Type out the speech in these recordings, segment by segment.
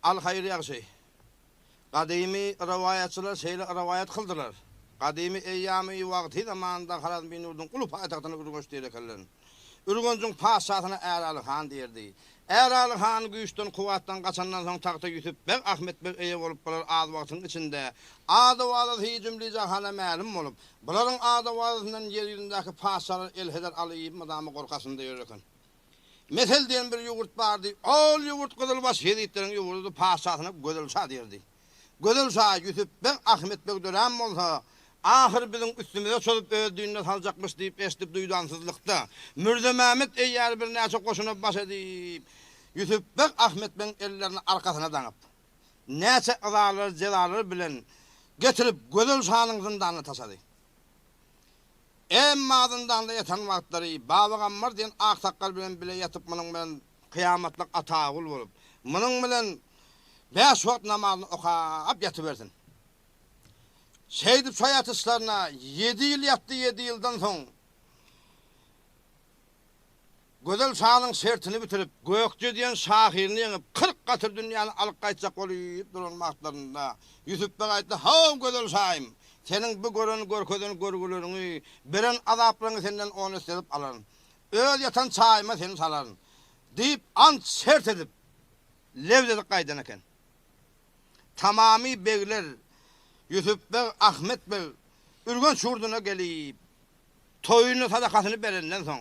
al hayır yaxşı. Kadimi rivayetçiler şeyle rivayet kıldılar. Kadimi eyyami vakti zamanında Haraz bin Urdun ulu payitahtını Ürgünç diyerekler. Ürgünç'ün padişahına Eralı Han derdi. Eralı Han güçten kuvvetten kaçandan sonra taxta yütüp Bek Ahmet Bek eye olup bular az vaktin içinde. Adı vaazı hicimli cahana məlum olup. Buların adı vaazından yerindeki padişahlar elheder alayım adamı korkasında yürürken. Mesel diyen bir yurt vardı. Ol yurt Kızılbaş şehitlerin yurdu padişahına Gödülşah derdi. Gödülşah yütüp Bek Ahmet Bek dönem olsa ahir bizim üstümüze çolup öldüğünde salacakmış deyip eşitip duydansızlıkta. Mürde Mehmet eğer bir neçe koşuna baş edip Yusuf Bek Ahmet Bey'in ellerini arkasına danıp neçe ızalar cezaları bilen getirip Gödülşah'ın zindanını taşıdı. Emma zindanda yatan vaktleri Baba Gammar diyen aksakkal bilen bile yatıp bunun bilen kıyametlik atağul olup bunun bilen 5 vakit namazını okuyup yatıversin. Şehit soyatışlarına 7 yıl yattı 7 yıldan sonra Gödülşah'ın sertini bitirip Gökçe diyen şahirini yenip 40 katır dünyanı alıp kaçacak olup durulmaklarında Yusuf Bey ayıttı, hav Gödülşah'ım senin bu görköden görgülerini beren azaplarını senden onu istedip alarım. Öl yatan çayıma seni salarım deyip ant sert edip levzedik kaydan eken. Tamami beyler Yusuf Bey, Ahmet Bey, Ürgünç yurduna gelip, toyunu sadakasını berenden son,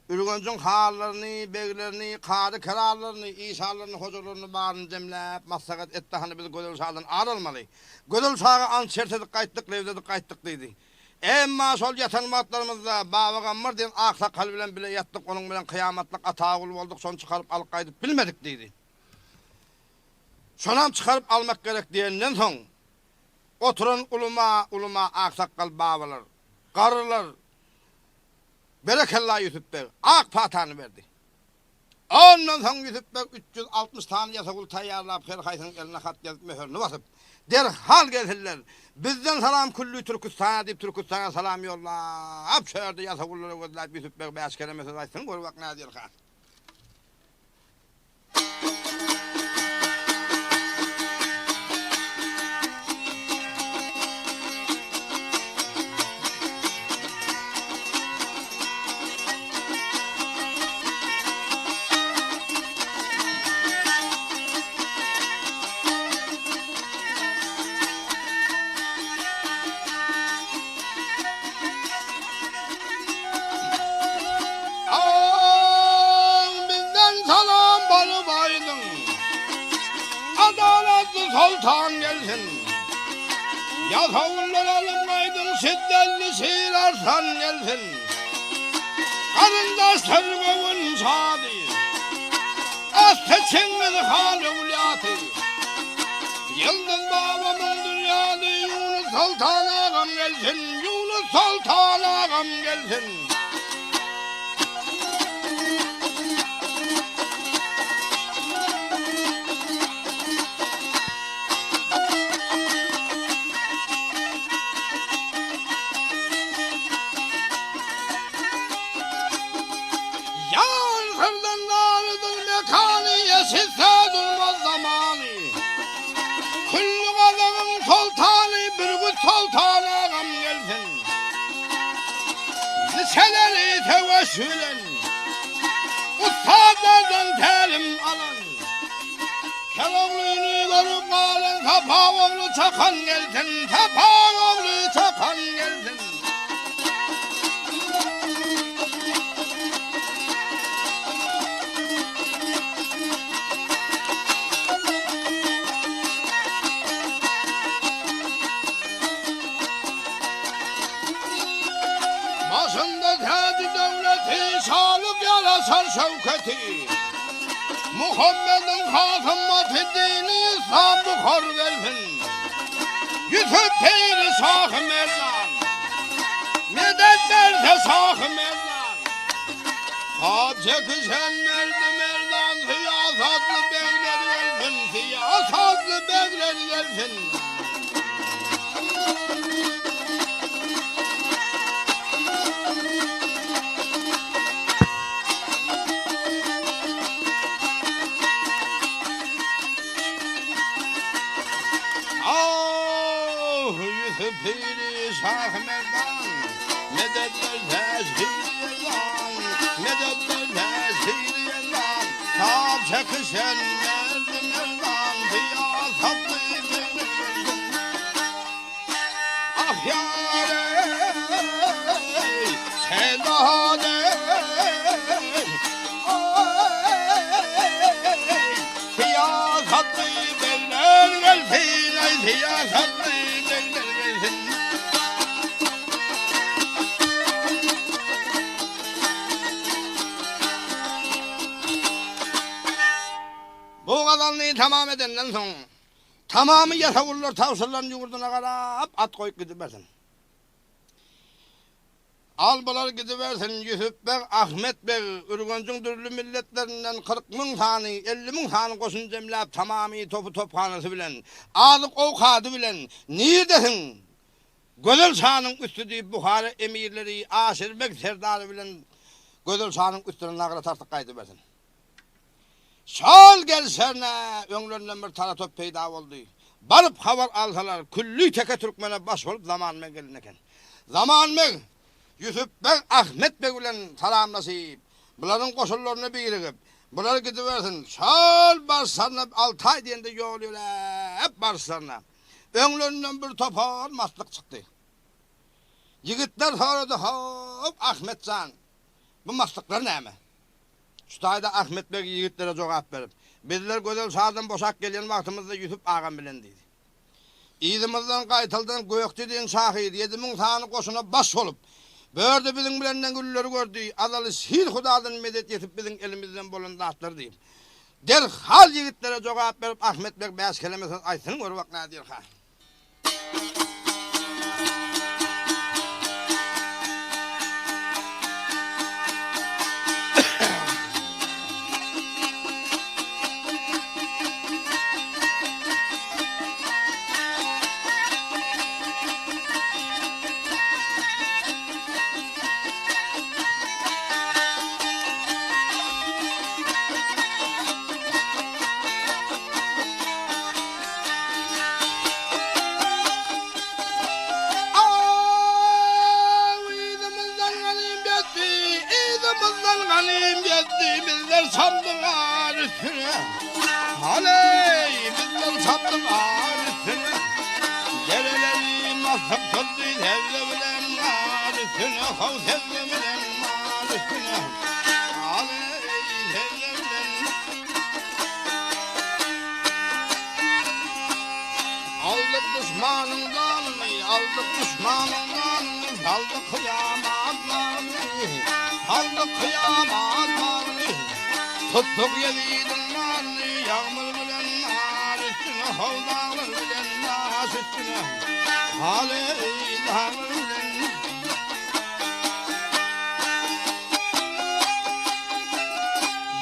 Ürgünç'ün hallarını, beylerini, kadı kerarlarını, İsa'larını, hocalarını bağırını cemlep, maslahat etti hani biz Gödülşah'dan ayrılmalı. Gödülşah'a an çertedik kayıttık, levdedik kayıttık dedi. Emma sol yatan matlarımızda Baba Gammar diyen aksakal bilen bile yattık, onun bilen kıyametlik atağul olduk, son çıkarıp alıp kaydıp bilmedik dedi. Sonam çıkarıp almak gerek diyenden son, oturan uluma aksakkal babalar, karılar, berekallah Yusuf Bey, ak patanı verdi. Ondan sonra Yusuf Bey 360 tane yasakul tayyarlayıp her kaysının eline hat yazıp mühürünü basıp, derhal gelirler. Bizden salam kullu Türkistan'a deyip Türkistan'a salam yolla. Hep şöyle yasakulları gözler Yusuf Bey 5 kere mesaj açsın, gör bak ne diyor ha. Sultan gelsin, yasavullar alım kaydın şiddelli şiir arsan gelsin. Karındaşlar kovun şadi, asteçiniz hali ulyatı. Yıldız babamın dünyada Yunus Sultan ağam gelsin, Yunus Sultan ağam gelsin. Şiddet durmaz zamanı Kullu adamın sultanı bir bu sultan ağam gelsin. Liseleri teveşülen ustadlardan telim alan Keloğlu'nu görüp kalan Tapağoğlu Çakan gelsin. Tapağoğlu Çakan gelsin. Başında tac devleti, sağlık yarasar şevketi. Muhammed'in hatımatı dini İslam bukhar gelsin. Yusuf Peyri Şah-ı Merdan, medet verse Şah-ı Merdan. Sağ çekişen merdan, siyasatlı beyler gelsin, siyasatlı beyler gelsin. Yusuf Piri Şah Merdan Medetler tezhiriyen Medetler tezhiriyen Tab çekişen merdan Piyaz tatlı gönül Ah yâre Helâle Piyaz tatlı gönül Gelfine piyaz tatlı Bu kadarlığı tamam edenden sonra tamamı yatavurlar tavsırların yurduna karab at koyup gidiversin. Albalar gidiversin Yusuf Bey, Ahmet Bey, Ürgüncün türlü milletlerinden 40.000 tane, 50.000 tane koşun cemlap tamamı topu tophanası bilen, ağlık ovkadı bilen, neredesin? Gözel Şah'ın üstü deyip Bukhara emirleri, Aşirbek serdarı bilen Gözel Şah'ın üstüne nağıra tartık kaydı versin. Şal gelsene, önlerinden bir tara top peyda oldu. Barıp haber alsalar, küllü teke Türkmen'e baş olup zamanıma gelin eken. Zamanıma Yusuf Bey, Ahmet Bey bilen salam nasip. Bunların koşullarını birikip, bunlar gidiversin. Şal barslarına 6 ay diyende yoluyorlar, hep barslarına. Önlerinden bir topar maslık çıktı. Yigitler soradı hop Ahmetcan. Bu maslıklar ne mi? Şutayda Ahmet Bey yigitlere cevap verip, bizler Gözel Şah'dan boşak gelen vaktimizde Yusuf ağam bilen dedi. İdimizden kaytıldan göktüdüğün şahıydı, 7.000 tane koşuna baş olup, böyle bizim bilenden gülleri gördü, adalı sil hudadan medet yetip bizim elimizden bolunda attırdı. Derhal yigitlere cevap verip Ahmet Bey beyaz kelimesini aytın var bak ne diyor ha. Bizler sandılar üstüne Aley bizler sandılar üstüne Dereleri masıp tuttu tevle bilen var üstüne Hav tevle bilen var üstüne Aley tevle bilen Aldık düşmanından aldık düşmanından Aldık kıyamatlarını aldık kıyamatlarını tuttuk yedidinlerni yağmur bilen nar üstüne havdağlar bilen naş üstüne aley dağlar bilen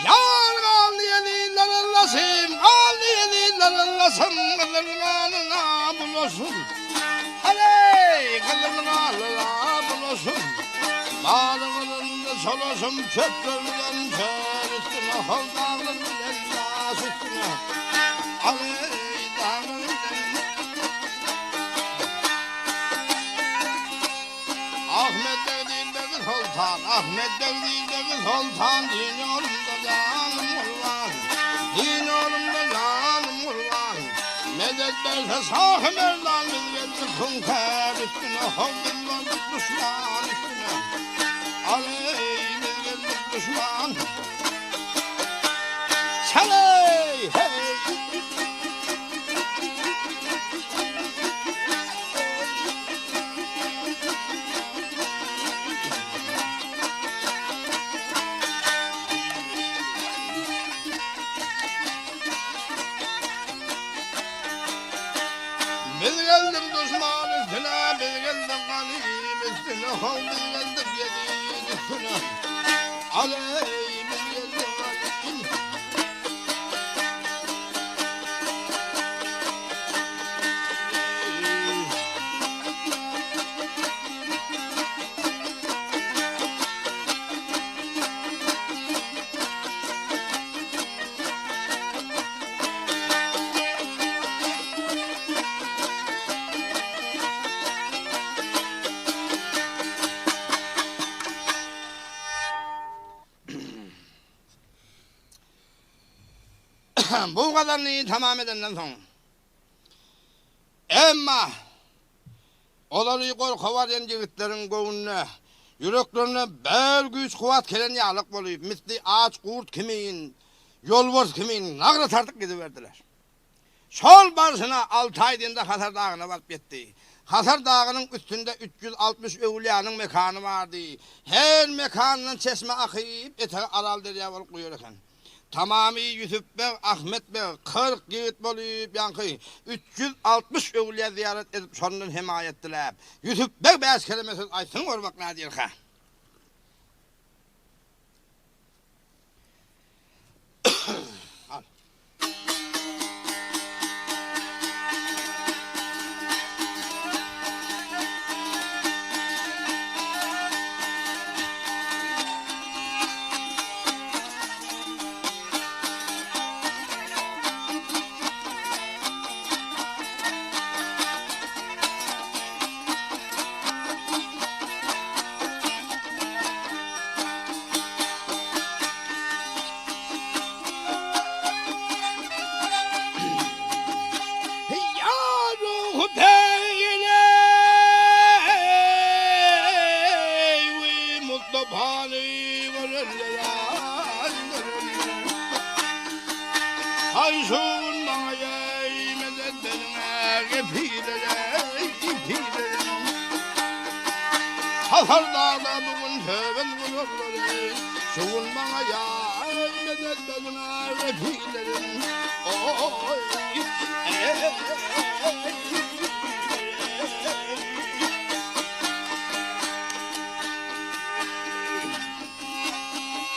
yar kaldı yediler Allah'ım kaldı yediler Allah'ım kılırlarına bulasın aley kılırlarına bulasın bağlığında solasım çöplerden çer üstüne havdağlar bilen naş üstüne aley dağlar bilen Ahmet Devdi'ndeki sultan Ahmet Devdi'ndeki sultan din yolunda canım kurban din yolunda canım kurban medet verse sahı merdan biz geldik kunker üstüne havdağlar düşman üstüne aley biz geldik düşman çaley hey biz geldik düşman üstüne biz geldik kalim üstüne biz geldik yedin üstüne aley biz geldik kalim Bu kadarını tamam edenden sonra. Emma oları korku var yigitlerin göğününe, yüreklerine bel güç kuvat kelen yağlık boluyup, misli ağaç kurt kimin, yolboz kimin, nağrı tartık gidiverdiler. Sol barışına 6 ay dinde Hasar Dağı'na varıp gitti. Hasar Dağı'nın üstünde 360 evliyanın mekanı vardı. Her mekanının çeşme akıyıp eteği aral derya olup koyuyorken. Tamamı Yusuf Bey, Ahmet Bey, 40 yiğit boluyup yankı 360 evliya ziyaret edip sonunun himayettiler. Yusuf Bey beş kelimesiz aysın var bak ne diyor ha. Hasar Dağ'da bugün töben vururları, şuun bana yar medet bezine refilerim. Oy,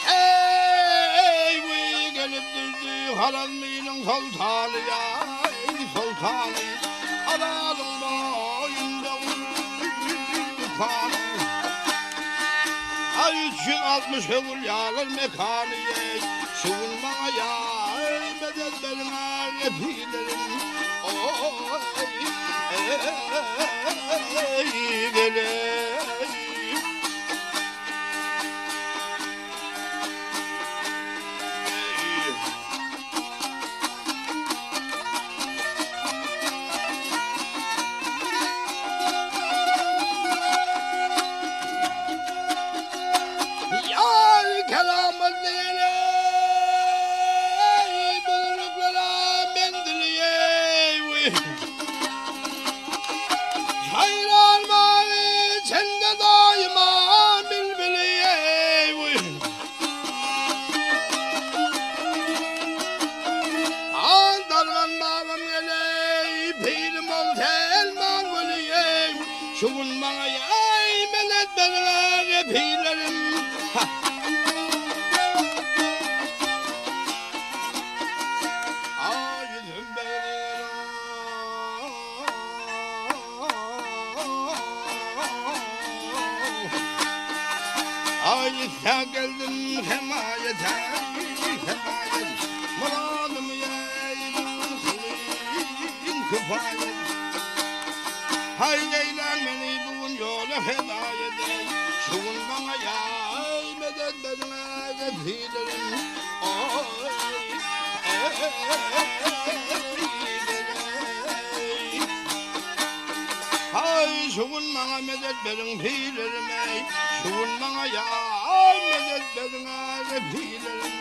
ey gelip düzdü haranlığının sultanı ya, sultanı. Aralım boyunda vurdu kanı. 360 evliyalar mekanı ye, şuun bana yar medet bezine refilerim. Oy, gelip şuun bana yay medet bezine refilerim. Yüzüm benim ay sen geldin himayete, himayet muradım yeydin kılın kıfayet. Hay eyler beni bugün yola hidayet ey, şuun bana yay medet bezine refilerim. Oy, hay şuun bana medet berin filerim ey, şuun bana yay medet bezine refilerim.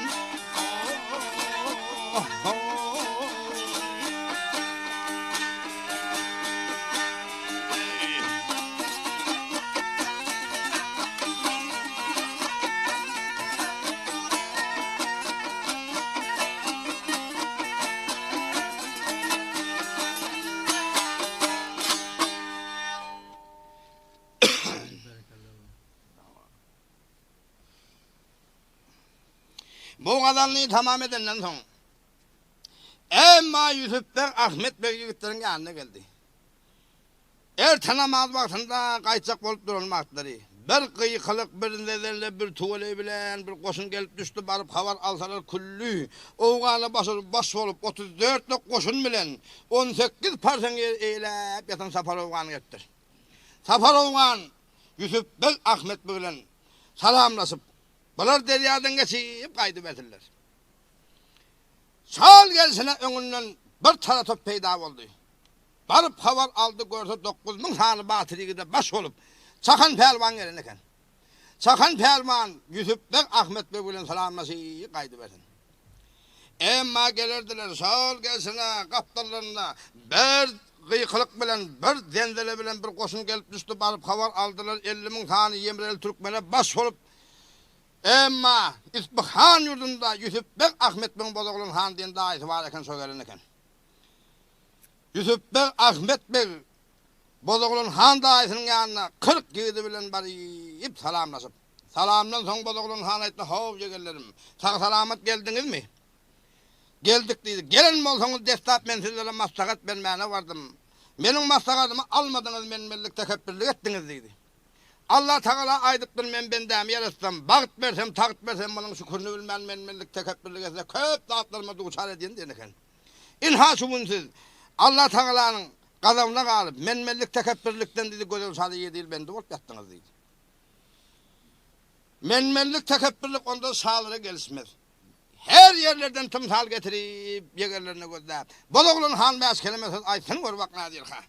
Bu kadarını tamam edenden sonra Emma Yusuf Bey, Ahmet Bey yigitlerin yanına geldi. Namaz vaktinde kayıtsak olup durulmakları. Bir kıyıkılık birinde bir tuvale bilen bir koşun gelip düştü, barıp havar alsalar küllü. Oğanı baş olup 34'lük koşun bilen 18 parçan eylep yatan Safar Oğan'ı gettir. Safar Oğan Yusuf Bey, Ahmet Bey bilen salamlaşıp bunlar deryadan geçip kaydı verdiler. Şal gelsene önünden bir tara top peyda oldu. Barıp havar aldı görse 9.000 tane batırıgıda baş olup Çakan Pelvan gelin eken. Çakan Pelvan Yusuf Bey Ahmet Bey bilen salamması kaydı versin. Emma gelirdiler şal gelsene kaptanlarına bir kıyıklık bilen bir dendele bilen bir koşun gelip düştü barıp havar aldılar 50.000 tane Yemreli Türkmen'e baş olup emma İsbihan yurdunda Yusuf Bey Ahmet Bey Bozoğlu'nun han diyen daha iti var eken söylerin eken. Yusuf Bey Ahmet Bey Bozoğlu'nun han dağısının yanına 40 yiğidi bilen barayıp salamlaşıp. Salamdan son Bozoğlu'nun han etti hovca gellerim. Sağ salamet geldiniz mi? Geldik dedi. Gelin mi olsanız destat ben sizlere maslahat vermeyene vardım. Benim maslahatımı almadınız benim mellik tekebbürlük ettiniz dedi. Allah Teala aydıptır men bendemi yaratsam. Bağıt versem, takıt versem bunun şükürünü bilmem benim mellik tekebbürlük etse köp dağıtlarıma duçar edin deneken. İlha şumunsuz. Allah Teala'nın gazabına kalıp menmellik tekebbürlükten dedi gözel sadığı değil bende olup yattınız dedi. Menmellik tekebbürlük onda sağlığı gelişmez. Her yerlerden tımsal getirip yegerlerine gözler. Bozoğlu'nun han beyaz kelimesiz aytsın gör bak nadir ha.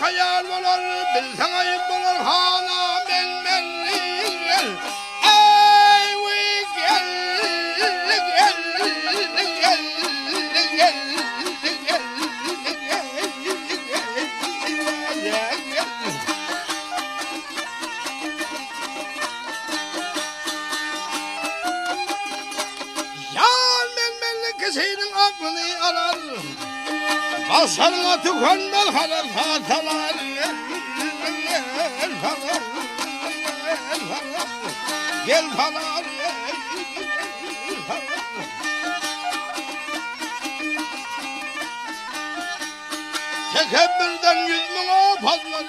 Hayal olur, bilsen ayıp olur hana menmelliler. Ey vi gel, gel, gel, gel, gel. Yan menmellik kişinin aklını arar. Basarına tükenmez kadar hatalar. Gel falan. Tekebbürden 100.000 fazla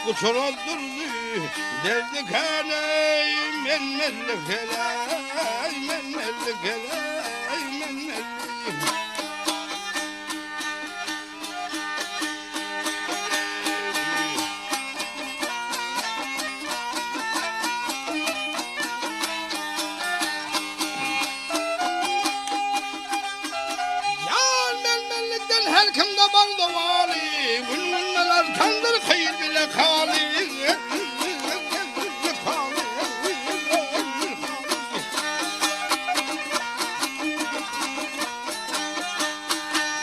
uçur öldürdü derdi kaney menmellik helay menmellik helay menmellik. Her kimde balda vali, gülmünler tandır kıyır bile kali.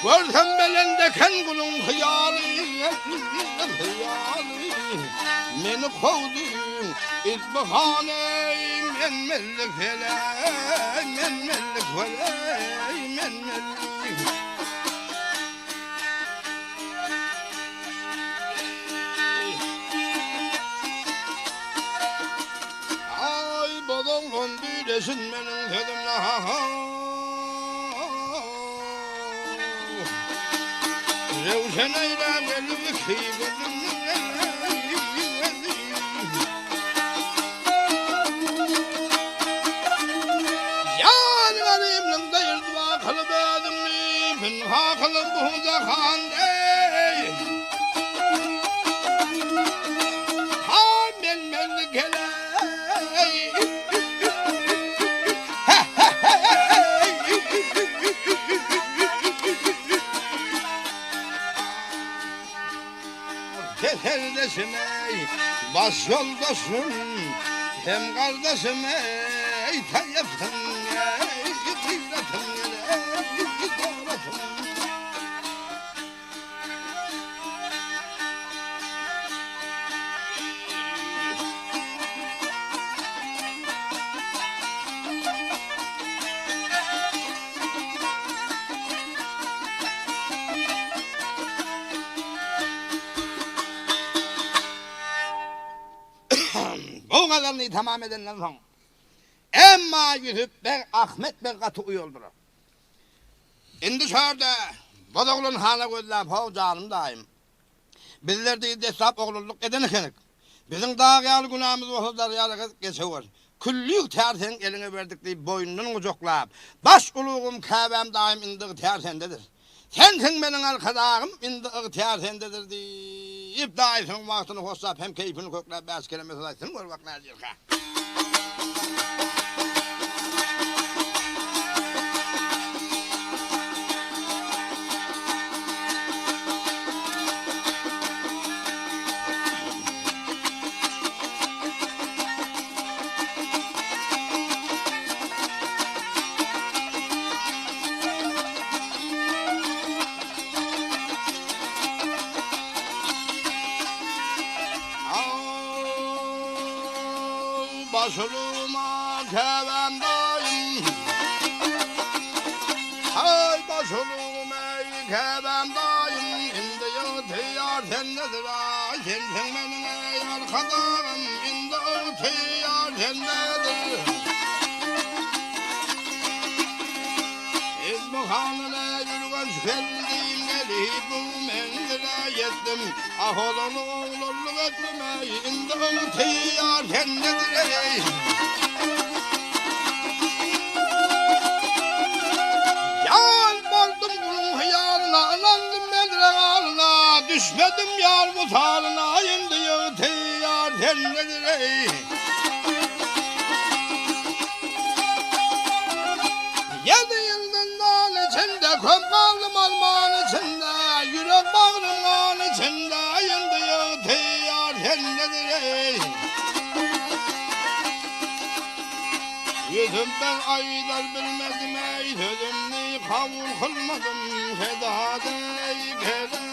Görsem belende ken kulun hıyali, meni kovdun İzbihaney, menmellik helay, menmellik helay, menmellik. Desin benim sözümle Revşen eyle gelip kıybetimle Yan gariblim deyirdi bakılı bedimli Pinha kılıp buğza kandey Ha menmellik helay Kardeşim ey, baş yoldaşım, hem kardeşim ey, tayyipsin ey, kıyretin ey. kadarını tamam edenden son. Emma Yusuf Bey, Ahmet Bey katı uyuldular. İndi şöyle, Bodoğlu'nun hana gözler, hov canım daim. Bizler de hesap oğlulluk eden ikenik. Bizim daha gel günahımız olsa da yalı geçiyor. Küllük tersen eline verdik deyip boynunun ucuklayıp, baş uluğum kahvem daim indik tersendedir. Sensin benim arkadağım indik tersendedir deyip daifin vaktini hoşsap hem keyfini kökleyip beş kelime sadaysın var bak ne diyor ha. Başuluma kevem dayım, hay başuluma kevem dayım, indi yığtıyar sendedir ay, sensin benim ey arkadaşım, indi yığtıyar sendedir. İzmi hanına yürüyen şüpheliyim, gelip bu mendile yettim, ah oğlunu oğlunu ettim ey, indi yığtıyar sendedir ey. Düşmedim yar bu tarına, indi yığtıyar sendedir ey. Yedi yıldızdan içinde, köp kaldım alman içinde, yürek bağrım kan içinde, indi yığtıyar sendedir ey. Yüzümden aylar bilmedim ey, sözümni kabul kılmadım, fedadey kere.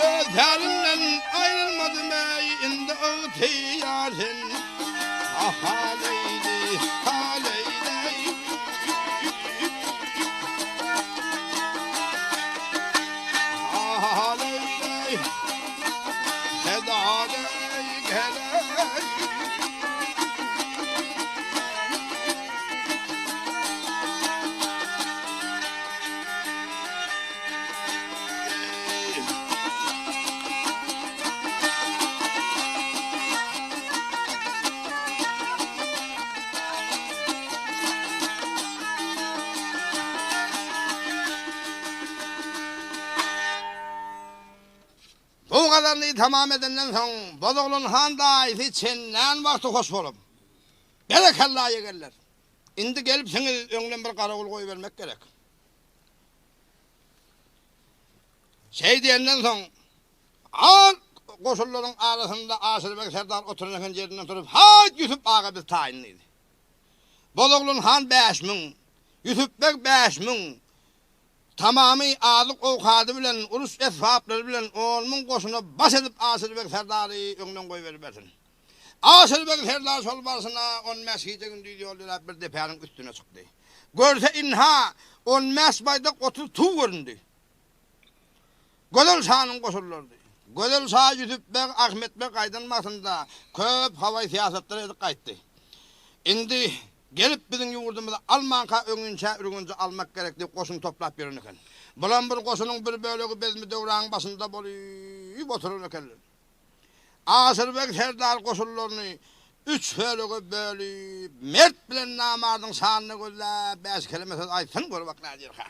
Özlerinden ayrılmadım ey, indi ihtiyar sen. Ah haleydi, haleydi. Ah haleydi, fedadey kere. Bu kadarını tamam edenden son Bodoğlu'nun han daisi çenden vakti hoş olup berekallâh yegerler. İndi gelip seni önüne bir karakol koyuvermek gerek. Şey diyenden son al koşulların arasında Asırbek Serdar otururken yerinden durup hayt Yusuf ağa biz tayinliydi. Bodoğlu'nun han 5.000, Yusuf Bek 5.000, tamamı ağırlık ovkadı bilen, urus esvapları bilen 10.000 koşuna baş edip Asırbek Serdar'ı önünden koyuvermesin. Asırbek Serdar sol başına 10 mesgide gündüydü yolda bir depenin üstüne çıktı. Görse inha 10 mesbayda otur tuğ göründü. Gödel Şah'ın koşullardı. Gödel Şah Yusuf Bek, Ahmet Bek aydınmasında köp havai siyasetleri edip kayıttı. İndi gelip bizim yurdumuzda Almanka önünce ürünce almak gerekli koşun toplap verirken. Bulan bir koşunun bir bölüğü bezmi devranın başında boluyup otururken. Asırbek Serdar koşullarını 3 bölüğü bölüp mert bilen namardın şanını gözle 5 kelime söz aytsın gör bak ne diyor ha.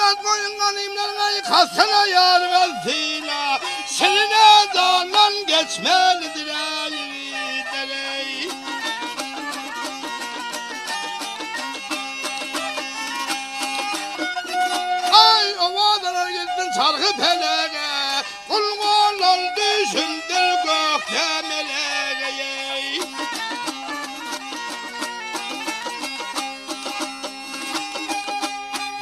Yaz boyun kanimlerine kalsana yar kalsına, seninle dağlan geçmelidir ay. Ay ovadalar gittin çarkı pelege, kulğalar düşündür gökte meleğe.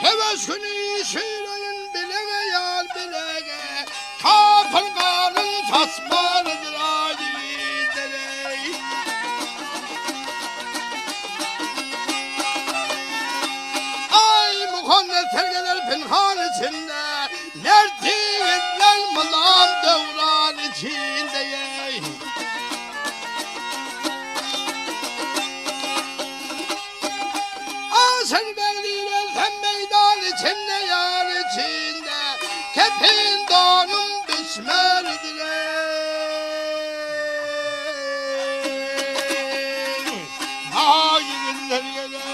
Heves günü şiirin bilege yar bilege, kapın karın tasmalıdır ay. Muhannet tergeler pinhan içinde, nerdiler mılam devran içinde. Sen bekliyle sen meydan içinde yar içinde, kepin donum biçmelidir. Ha gidilir gelir.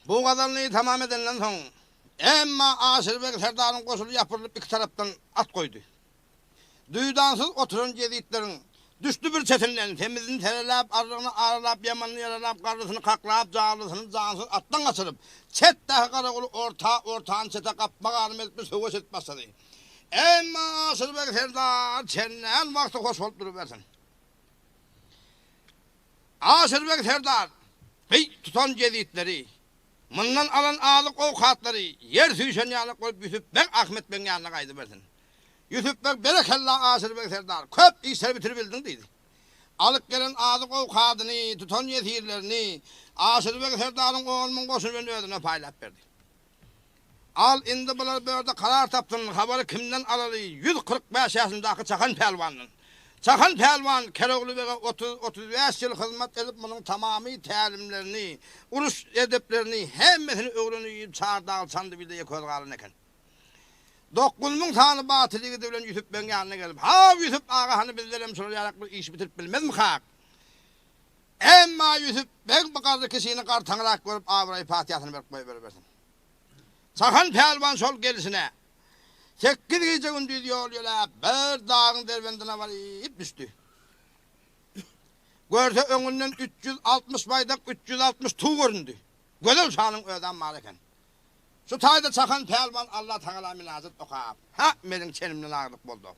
Bu kadarlığı tamam edilen son. Emma Asırbek Serdar'ın koşulu yapılıp iki taraftan at koydu. Duydansız oturun ceditlerin düştü bir çetinlen, temizini terelap, arlığını ağırlap, yamanını yaralap, karlısını kaklayıp, cağırlısını cansız attan kaçırıp, çet dahi karakolu ortağın çete kapmak anım etmiş, hıvış etmezsedi. Emma Asırbek Serdar çenen vakti hoş olup duruversin. Asırbek Serdar, hey tutan ceditleri, bundan alan ağlık avukatları yer süyüşen yanına koyup Yusuf Bek Ahmet Bey'in yanına kaydı versin. Yusuf Bek berekallah Asır Bek Serdar köp işler bitirbildin dedi. Alıp gelen ağlık avukatını, tutan yetişirlerini Asır Bek Serdar'ın oğlunun koşunu ödüne paylap verdi. Al indi bunlar böyle karar taptın, haberi kimden alalı 145 yaşındaki Çakan Pelvan'ın. Çakan Pelvan Keroğlu Bey'e 35 yıl hizmet edip bunun tamamı talimlerini, uruş edeplerini hemmesini öğrenip çağırdı alçandı bir de yakalığalın eken. Dokkulmun tanı batılı gidilen Yusuf Bey'in yanına gelip ha Yusuf ağa hani bizlerim sorayarak bu iş bitirip bilmez mi hak? Emma Yusuf Bey'in bakardı kişinin kartanırak görüp ağırayı fatihasını verip koyuversin. Çakan Pelvan sol gelisine 8 gece gündüz yol yola bir dağın dervendine varıp düştü. Görse önünden 360 baydak 360 tuğ göründü. Gözel şanın öden maleken. Şu tayda Çakan Pelvan Allah Teala münazet okuyup ha benim çenimden ağırlık buldu.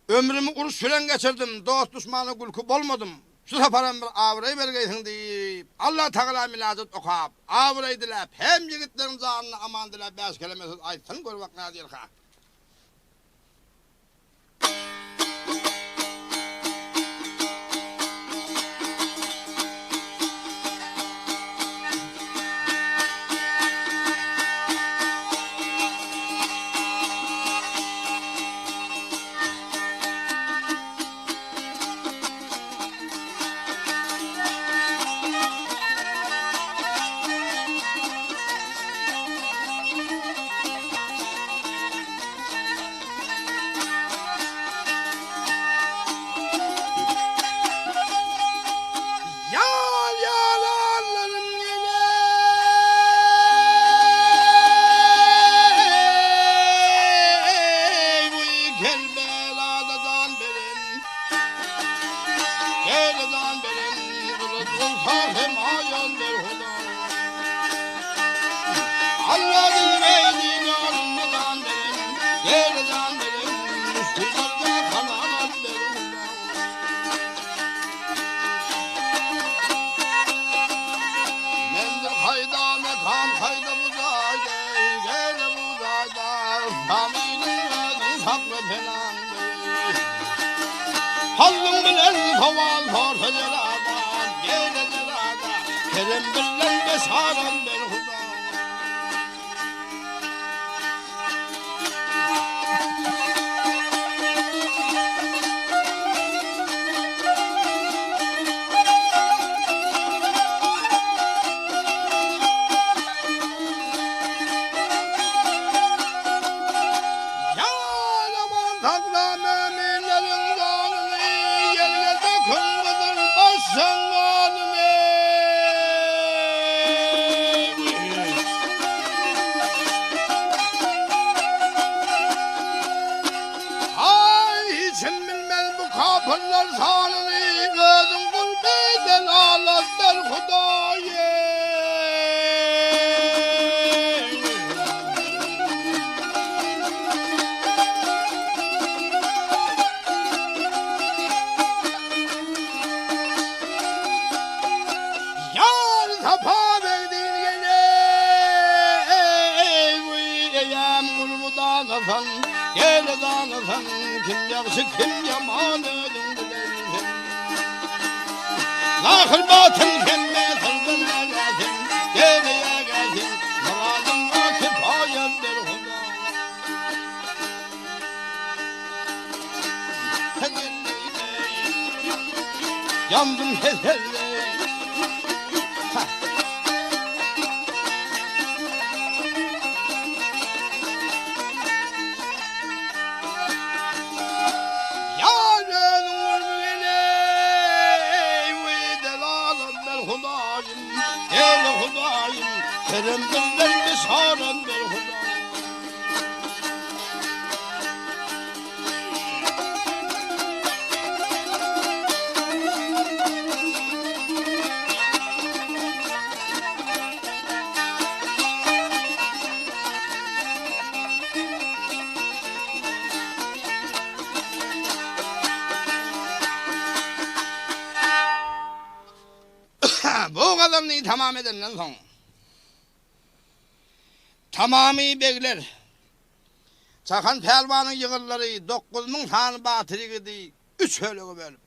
Ömrümü uruş süren geçirdim, dost düşmanı gülkü bolmadım. Şu seferim bir avrayı vergeysin deyip Allah Teala münazet okuyup avrayı dilep hem yigitlerin canını aman dilep 5 kelimesiz aytsın gör bak ne diyor ha. Hayda mekan hayda buzağa gel kerem bilen besaran bir huda. Kapılar sanını gözüm gurbeden ağlatlar Hudayı. Yar sapa verdin gene uyuyam gulbudan afan gel danafan kim yaxşı kim yaman ödün bilen lahir batın kemme tılgın agatin geliye agatin muradım vakit hayaldir huda yandım hezelle kerem bilen besaran bir huda. Bu kadarını tamam edenden sonra tamamı bekler. Çakan pelvanın yığırları 9.000 tane batırı gidi 3 hölüğü bölüp.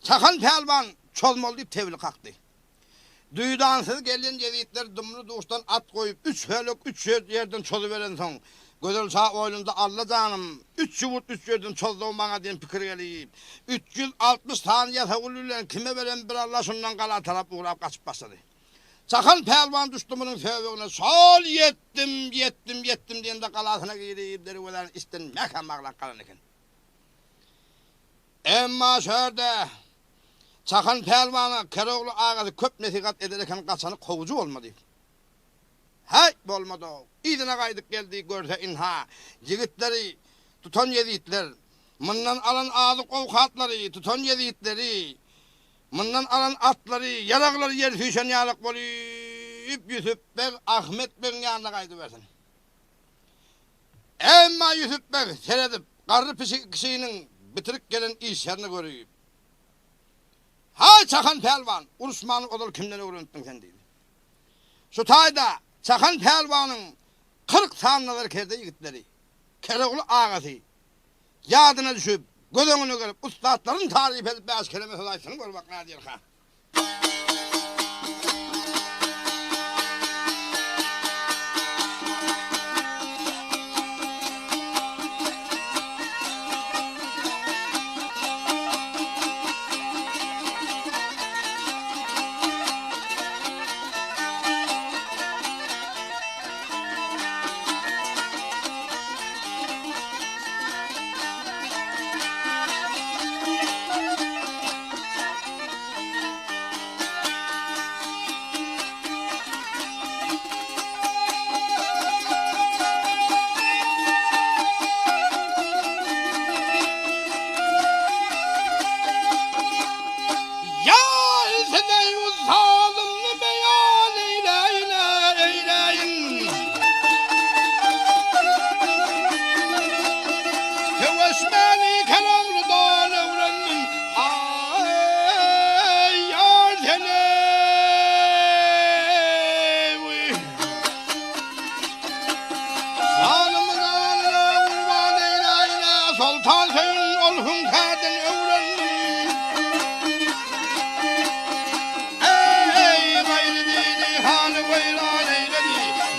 Çakan pelvan çolmol deyip tevli kalktı. Duydansız gelen cevitler dumru doğuştan at koyup 3 hölük 3 yerden çolu veren son. Gözül sağ oyununda Allah canım 3 yuvurt 3 yerden çolduğum bana diyen fikir geliyip. 360 tane yatağılırlar kime veren bir Allah şundan kala taraf uğrayıp kaçıp başladı. Çakan pelvan düştümünün fevvine sol yettim diyen de kalasına girip derivelen istenmek amakla kalan iken. Emma şöyle Çakan pelvanı Keroğlu ağası köp nesihat ederken kaçanı kovucu olmadı. Hay olmadı o. İdine kaydık geldi görse inha. Yigitleri tutan yezitler. Mından alan ağzı kovkatları tutan yezitleri. Mından alan atları, yarakları yer füşen yarak boluyup Yusuf Bey, Ahmet Bey'in yanına kaydı versin. Emma Yusuf Bey seyredip, karı kişinin bitirik gelen işlerini görüyüp. Hay Çakan pelvan, Osman'ın odal kimleri uğrunttun sen değil. Şu tayda Çakan pelvanın 40 tanrıları kerde yigitleri, Keroğlu ağası, yadına düşüp, gözünü görüp ustadların tarif edip bazı kelime solaysını gör bak ne diyor ha.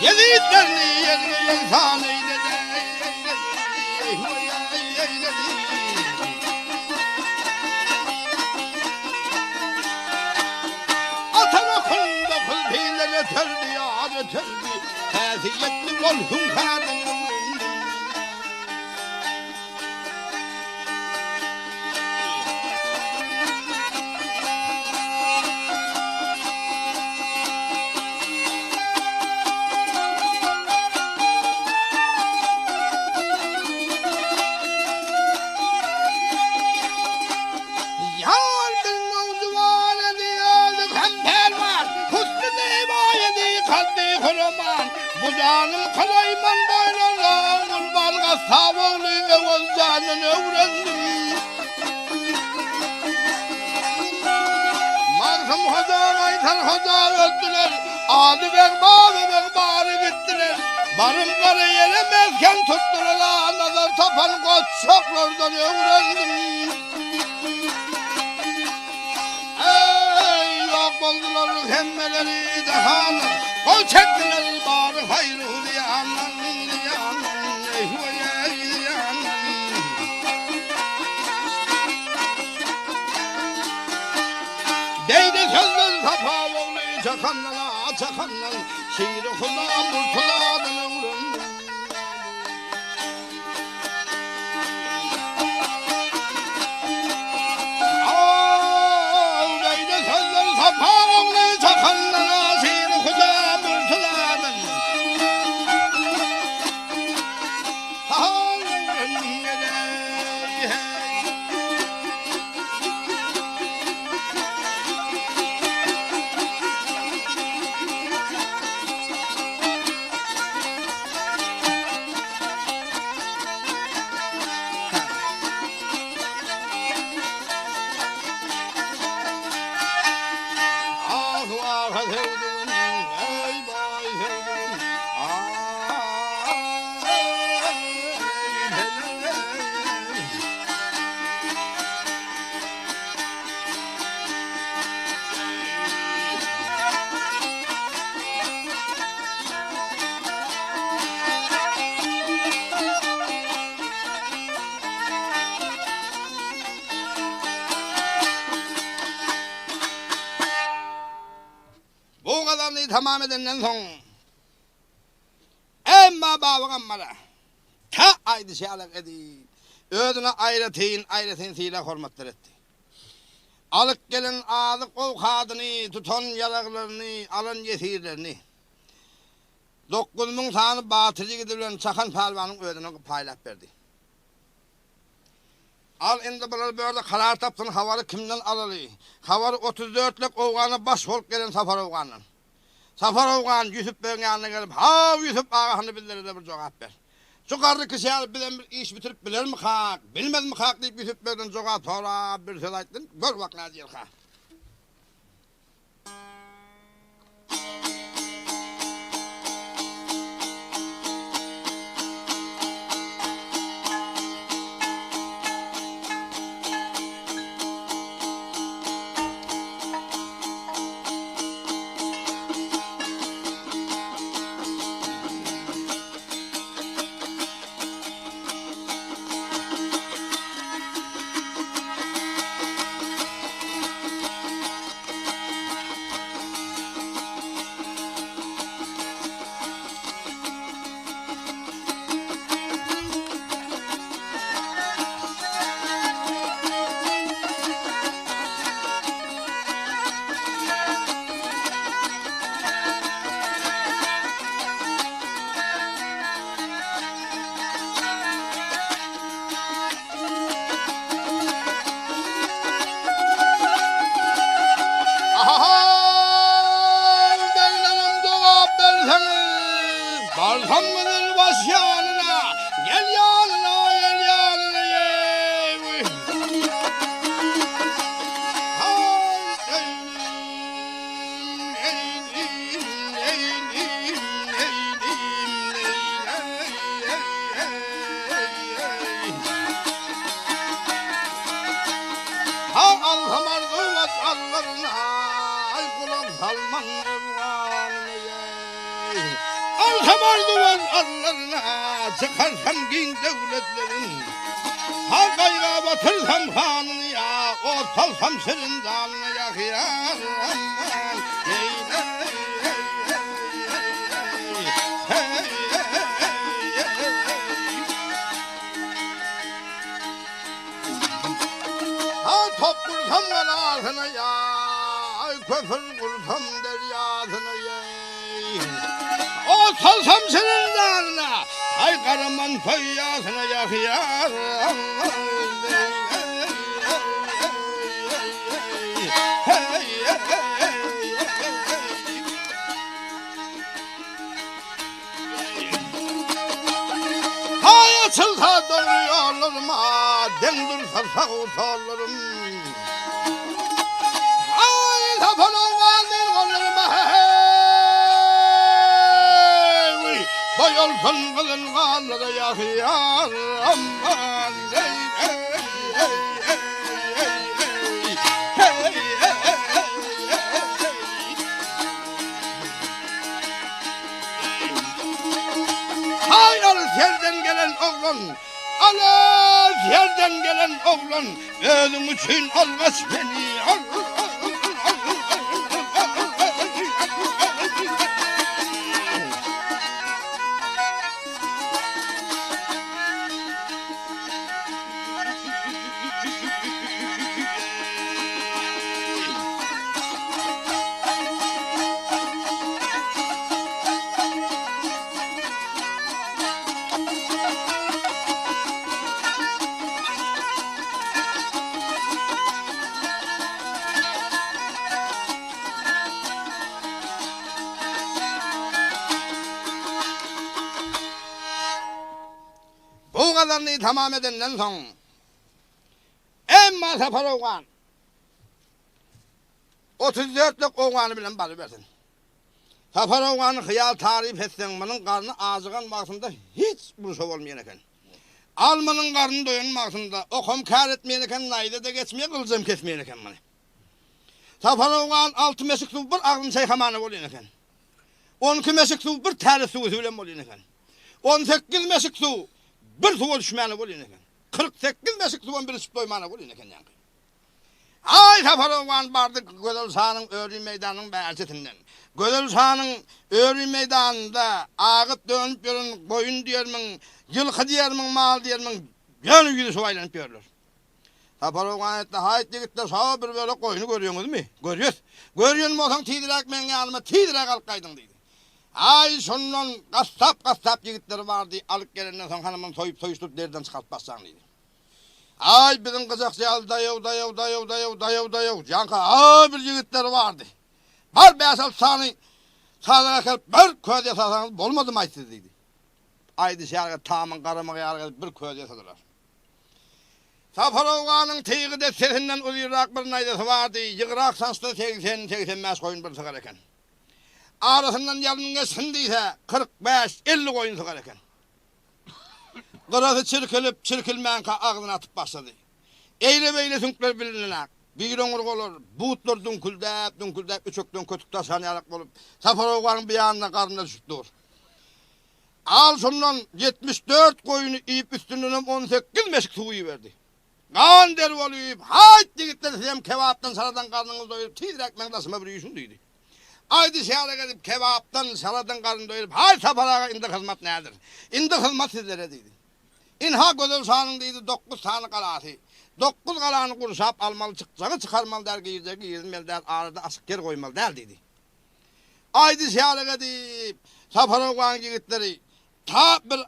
Yezidlerini yerine insan eyledi. Atana kunda kul beylere terdi ya terdi. Teziyetli ol hünkârın. Bu canım kalayman boynuna kurbanğa savunlu evvel canını öğrendim. Marhum hoca aytar hoca öldüler. Adı bağrı gittiler. Barım karı yere mezken tuttular. Nazar tapan koçaklardan öğrendim. Ey yok oldular hemmeleri dehan. Kol çektiler bari hayrı diyanlar Deydi sözler safa oğlu çakanlar şiiri kula murtuladın uğrun Deydi sözler safa oğlu çakanlar şiiri kula murtuladın Bu kadarını tamam edenden son emma bağlamara ta aydı şeyalak edi ödüne ayretin siyle hormatlar etti alık gelen ağzı kol kadını tutan yaraklarını alan yesirlerini 9.000 tane batıcı gidilen çakan palvanın ödüne paylap verdi al indi buralı böyle karar tapsın havalı kimden alalı havalı 34'lük oğlanı baş folk gelen Safar oğlanın Safar oğlan Yusuf Bey'in yanına gelip ha Yusuf ağahanı bildirir de bir cevap ver. Çıkardı kişi alıp bilen bir iş bitirip bilir mi hak bilmez mi hak deyip Yusuf Bey'den cevap sonra bir söz ayttın gör bak ne diyor ha. Balhamının baş yanına gel yanına Çıkarsam arduvan arlarına, çıkarsam giyin devletlerin. Ha kayga batırsam hanını ya, o salsam serin dalını yakıyar. Ha top kursam kanasına ya, köfür kursam deryasına ya. O salsam senin dalına, ay karaman feyyasına yakıyar. Hay açılsa doğru yollarıma, dem dursa sağ sollarım. Ay tapanın kaldır kollarıma, hey, bayılsın kılın kanlara yakıyar. Aman hay alır yerden gelen oğlan, alır yerden gelen oğlan, ölüm için almaz beni. Bu kadarını tamam edenden son emma Safar Oğan 34'lük oğlanı bilen balı versin. Safar Oğan'ı hıyal tarif etsen bunun karnı ağzıgan mağsında hiç bir şey olmayan eken. Almanın karnı doyun mağsında okum kar etmeyen eken, nayda da geçmeye kılcım kesmeyen eken bana. Safar Oğan 6 mesik su bir ağzını sayhamanı oluyor eken. 12 mesik su bir tari su usulem oluyor eken. 18 mesik su bir su düşmanı oluyor eken. 48 mesik su bir süt doymanı oluyor eken yankı. Ay Safar Oğan bardık Gödel Sağ'ın Örü Meydanı'nın bəhsetinden. Gödel Sağ'ın Örü Meydanı'nda ağıt dönüp görün, koyun diyormun, yılkı diyormun, mal diyormun, yanı yüzü suvaylanıp görülür. Safar Oğan etti, hayt digitler sağ bir böyle koyunu görüyorsunuz mu? Görüyoruz. Görüyorsun mu olsan tidirek men yanıma, tidirek alıp kaydın dedi. Ay sonundan kasap yigitler vardı, alıp gelenden son hanımın soyup soyuşturup derden çıkartmazsan dedi. Ay bizim kızakçı dayav. Canka bir yigitler vardı. Var beşal sani sağlara kalıp bir köy yasasanız olmadı mı siz dedi. Aydı şehirde tamın karamı yargı bir köy yasadılar. Safar Oğan'ın teygi de sesinden uyurak bir naydası vardı. Yıgırak sanslı 80 koyun bir sıkar eken. Arasından yanına sındıysa 45-50 koyun sıkar eken. Kırası çirkilmeyen ağzına atıp başladı. Eyle beyle sünkler bilinenak. Bir onurg olur, buğutlar dünküldep, üçökten kötükte sanayarak olup, Safar Oğan'ın bir yanına karnına düşüktür. Al sonundan 74 koyunu iyip üstünden 18 meşik suyu verdi. Kan der olup, hayt digitler sizem kebaptan saladan karnınız doyurup, tidirek mendasıma bir yüzün deydi. Aydı şehre gidip kebaptan saladan karnını doyurup, hay Safar Ağa indi hizmet nedir? İndi hizmet sizlere deydi. İnha Gödel Sağ'ın deydi 9 tane kalası. 9 kalanı kursap almalı çıkacağını çıkarmalı der, giyizmeli der, arada asker koymalı der dedi. Aydı şehre gidip, Safar Oğan yigitleri, ta bir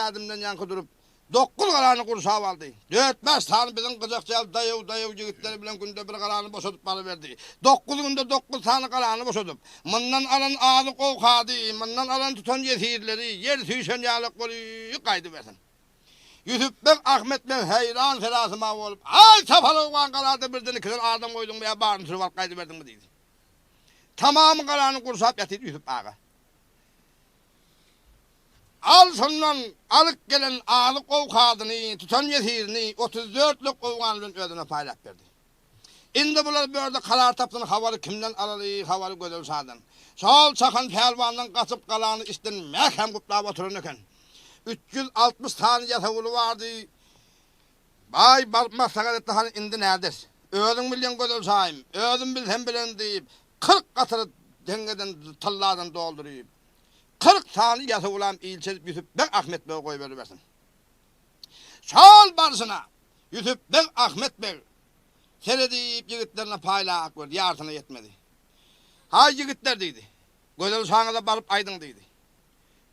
adımdan yankı durup, 9 kalanı kursap aldı. 4-5 tane bizim kızakçı dayav yigitleri bilen günde bir kalanı boşatıp bana verdi. 9 günde 9 tane kalanı boşatıp, bundan alan ağzı kovkadı, bundan alan tutan yesirleri, yer süysen yağlık oluyor, kaydı versin. Yusuf ben Ahmet ben heyran ferasıma olup, ay Safar Oğan kaladı birden ikiden adam koydun veya bağırın sürü kaydı verdin mi dedi. Tamamı kalanı kursap yatırdı Yusuf Ağa. Al sonundan alıp gelen ağlı kovkadını, tutan yesirini 34'lük Oğan'ın ödüne paylaşıp verdi. Indi bular böyle karar taptın havalı kimden alalı havalı Gözel Şah'dan. Şol çakan pelvandan kaçıp kalanı isten mehkem kutlap oturun eken. 360 tane yatavulu vardı. Bay barmak sakat hani indi nedir? Ödün bilyen Gözel Şah'ım. Ödün bilhen bilen deyip 40 katırı dengeden talladan dolduruyup 40 tane yatıvulan ilçe Yusuf Bek Ahmet Bey koy veriversin. Şol barısına Yusuf Bek Ahmet Bey seyredip yigitlerine paylak verdi, yartına yetmedi. Hay yigitler deydi. Gözel Şah'a da barıp aydın deydi.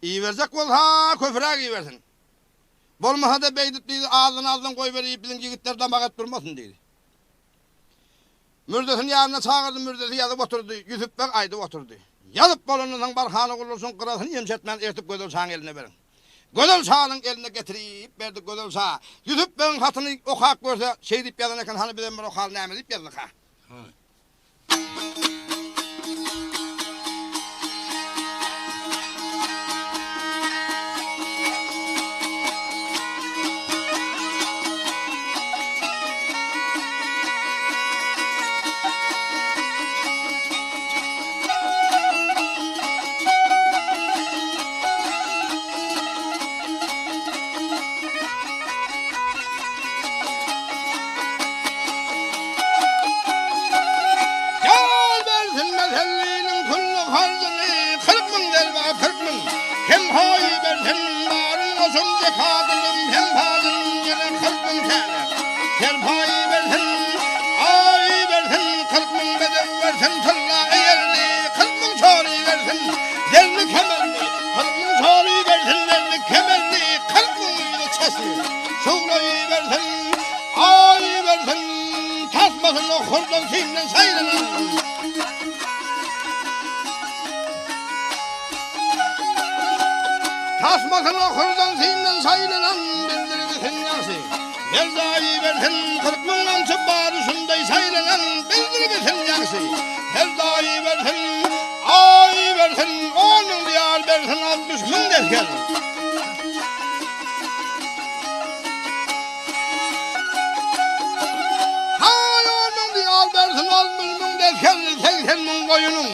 İyi verecek olsa köfürek iyi versin. Bolmasa da beydip deydi, ağzından koy verip bizim yigitler damak et durmasın deydi. Mürdesinin yanına çağırdı, mürdesi yazıp oturdu. Yusuf Bek aydı oturdu. Yazıp bolundan barhanı kurulsun, kırasını yemşetmen ertip Gözel Şah'ın eline verin. Gözel Şah'ın eline getirip verdi Gözel Şah. Yusuf Bek'in hatını okak görse şey deyip yazın eken hani bilen bir okal neyme deyip yazın ha. Hem hay versen varın olsun zekatılım hem hazın yine 40.000 tane. Hem hay versen ay versen 40.000 bedel versen talla eğerli 40.000 çari versen yerli kemerli 40.000 çari versen yerli kemerli 40.000 çesi şuğlayı versen ay versen tasmasın o kurdan kimden sayılın. Tasmasın okurdan senden sayılanan bildirgisin yansı. Mevzayı versin 40.000 amçı barışınday sayılanan bildirgisin yansı. Mevzayı versin, ay versin, 10 diyar versin 60.000 derken. Hay 10 diyar versin 60.000 derken 80.000 koyunun.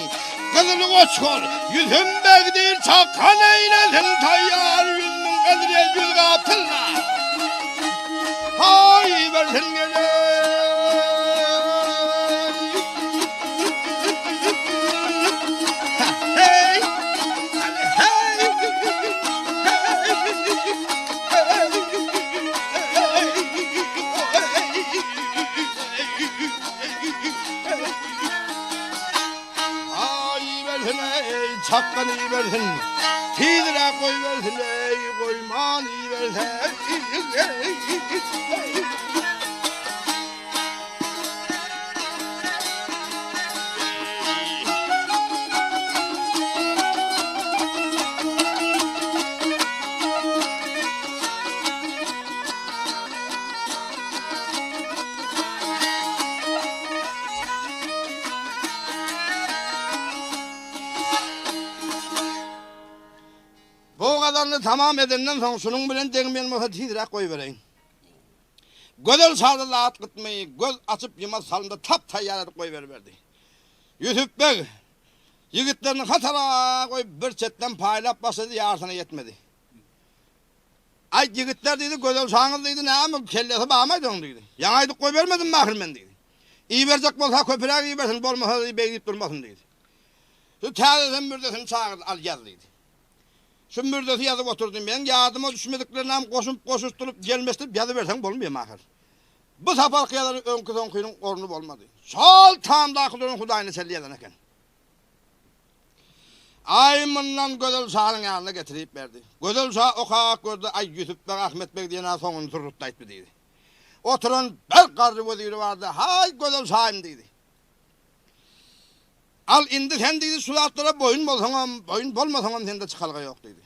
Kızılı koçkol, yüzüm begdir çakan eylesin tayyar yüzünün kadriye yüz kaptırla. Hay versin gele. Hey, hey, çakkan iyi versin, tidire koy versin, ey koyman iyi versin. Bu kadarını tamam edenden sonra şunun bilen denmeyen olsa tidire koy vereyim. Gözel Şah'da rahat gitmeyi, göz açıp yemez salında tap tayyarı koy verdi. Yusuf Bey, yigitlerini hatara koy bir çetten paylap başladı, yarısına yetmedi. Ay yigitler dedi, Gözel Şah'ın dedi, ne ama kellesi bağmaydın dedi. Yanaydık koy vermedin mi ahir ben dedi. İyi verecek olsa köpürek iyi versin, bolmasa dedi, bekleyip durmasın dedi. Şu teyzeden mürdesini çağırdı, al gel dedi. Şu mürdesi yazıp oturdum ben, yardıma düşmediklerine koşuşturup gelmestirip yazıversen bolmuyor mahir. Bu sefer kıyaların önkü sonkuyunun ornu olmadı. Sol tam da akılların hudayını selliyeden eken. Aymından Gözel Şah'ın yanına getirip verdi. Gözel Şah okak gördü, ay Yusuf Bey, Ahmet Bey diyene sonunu turrutlayıp dedi. Oturan bir karı vaziri vardı, hay Gözel Şah'ım dedi. Al indi sen dedi, sulatlara boyun bolmasan sende çıkalga yok dedi.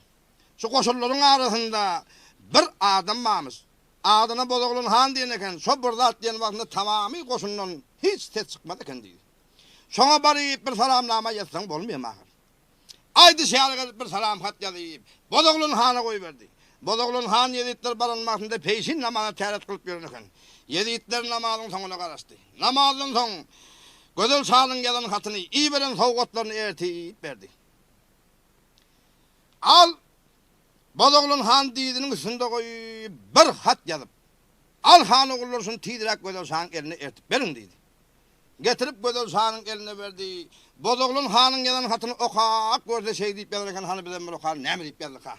Şu koşulların arasında bir adam varmış. Adına Bozoğlu'nun han diyen eken, şu burada at diyen vaktinde tamamı koşundan hiç ses çıkmadı eken dedi. Şuna barayıp bir salamnama yazsan bolmuyor mahir. Aydı şehirle bir salam hat yazayım. Bozoğlu'nun hana koyuverdi. Bozoğlun han Yezidler barınmasında peşin namazı teret kılıp görünürken. Yezidler namazın sonuna karıştı. Namazın son Gözel Şah'ın gelen hatını iyi veren soğukotlarını erteyip verdi. Al Bozoğlun han dizinin üstünde koyup bir hat yazıp al hanı kulursun tidirek Gözel Şah'ın eline ertip verin dedi. Getirip Gözel Şah'ın eline verdi. Bozoğlun hanın gelen hatını okak görse şey deyip gelirken hanı bilen bir okar ne mi deyip geldik ha.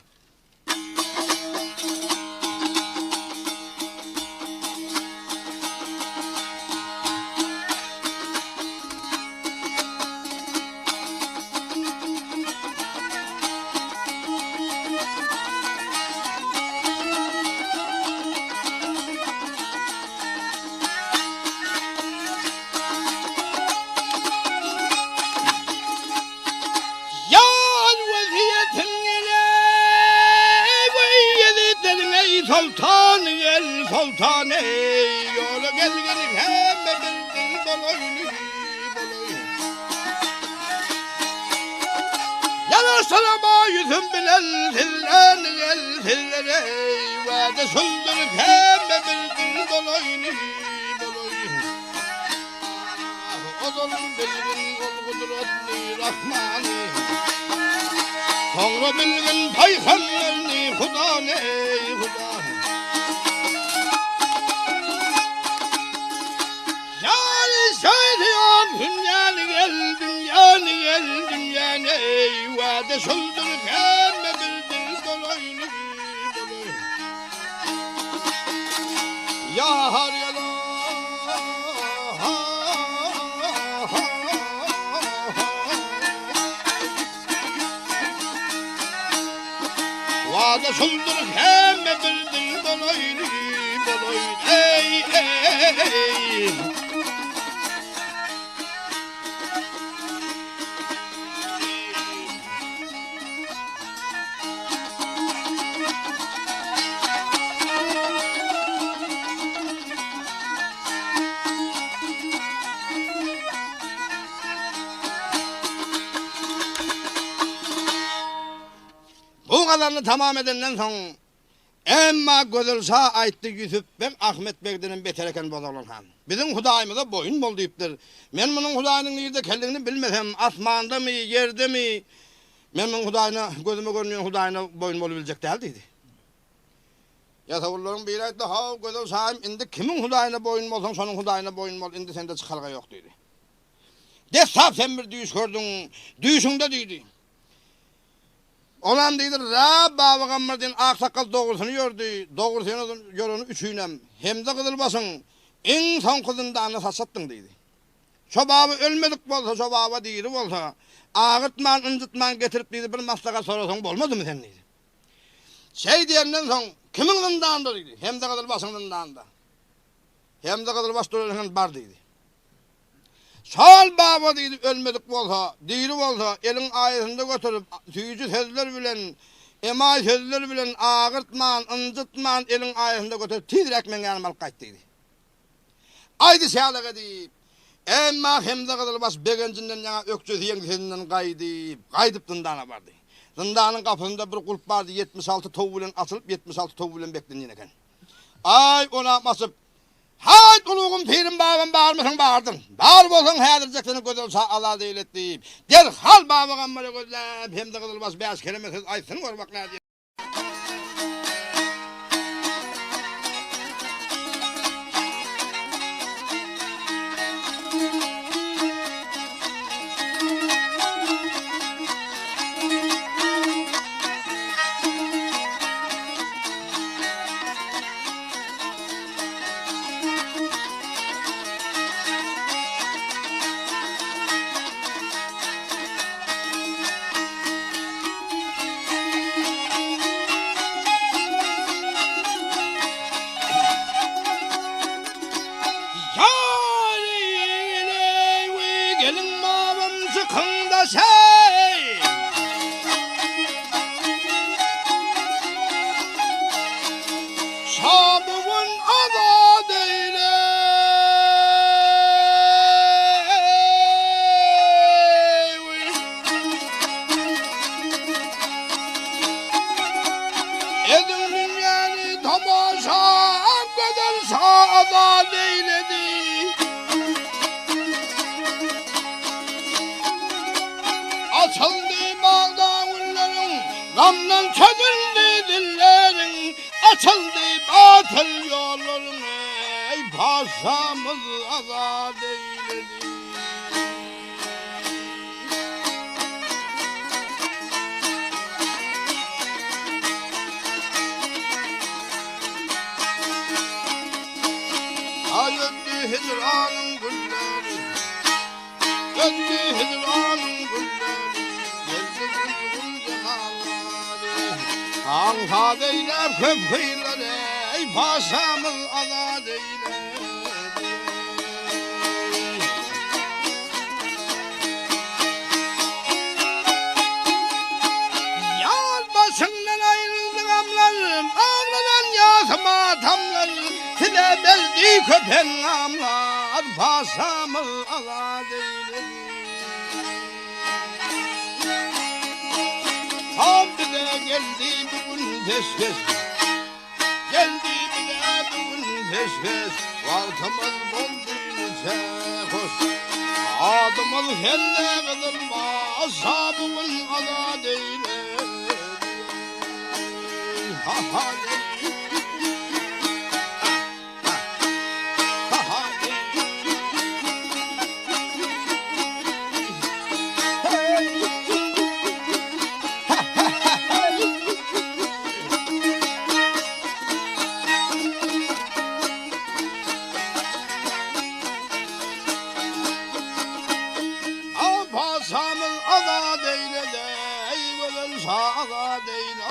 Sultan el sultan ey yola gelgenik hem bildir boloylu boloy. Yanarsanama yüzüm bilen zillen el ziller ey vade süldür hem bildir boloylu boloy. Ozolun bilgin ol kudretli Rahmani sonra bilgin paygamberini Huda ey Huda. Dünyanı ey vade süldür pembe bildir dolaylı dolaylı. Ya har yala vade süldür pembe bildir dolaylı dolaylı ey ey. Bu kadarını tamam edenden son emma Gözel Şah aytti Yusuf Bek Ahmet Bek'den beter eken Bozoğlun han. Bizim Hudayımıza boyun bol deyiptir. Men bunun Hudayının nerede kelliğini bilmesem asmanda mı yerde mi men bunun Hudayına gözüme görünüyor Hudayına boyun bol bilecek değildiydi. Ya savurların bir ayette ha Gözel Şah'ım indi kimin Hudayına boyun bolsan sonun Hudayına boyun bol indi sende çıkarga yok dedi. Desaf sen bir düğüş gördün düğüşünde dedi. Olan deydir, Rab Baba Gammar'dan aksakal doğrusunu gördü. Doğrusunu yolunu üçüyle hem de kızılbasın. En son kızını da anı sattın deydi. Çobabı ölmedik bolsa, çobaba deyiri bolsa. Ağıtman, ıncıtman getirip deydi, bir maslaka sorarsan olmadı mı sen deydi. Şey diyenden son, kimin zındağında deydi. Hem de kızılbasın zındağında. Hem de kızılbas doğrusunu bar deydi. Sal baba deydi ölmedik bolsa, deyri bolsa, elin ayetinde götürüp, tüyücü sözler bilen, emay sözler bilen, ağırtman, ıncıtman, elin ayetinde götürüp, tidirek men yanımalık kayıt deydi. Aydı sağlık deyip, emma hemde kızılbas begencinden yana ökçöz yengisinden kaydıp zındana vardı. Zindanın kapısında bir kulp vardı, 76 tovu bilen açılıp, 76 tovu bilen beklendiğin eken. Ay ona basıp, hayt uluğum pirim babam bağırmasın bağırdın. Bağır bolsan hayadirecek seni Gözel Şah Allah deylet deyip. Derhal babam ammarı gözlem. Hem de kızılbas beyaz kelimesiz aysın var bak ne diye. Gelin babam sıkında şey. Şabıvın azad eyle. Edin açıldı batıl yolların ey paşamız azad eyledi. Ayöndü hicranın gülleri, döndü hicranın gülleri, geldi gül cemalleri. Azad eylem köpküyleri, ey paşamız azad eyledi. Yar başından ayrıldı gamlarım, ağlanan yasma tamlarım. Size beldi köpen amlar, paşamız azad eyledi. Tam bize geldi bugün peşkeş, geldi bize bugün peşkeş. Vartımız bolduysa hoş, adımız helle kılınmaz, bugün azad eyledi. Ha ha paşamız azad eyledi, ey gönül azad eyle.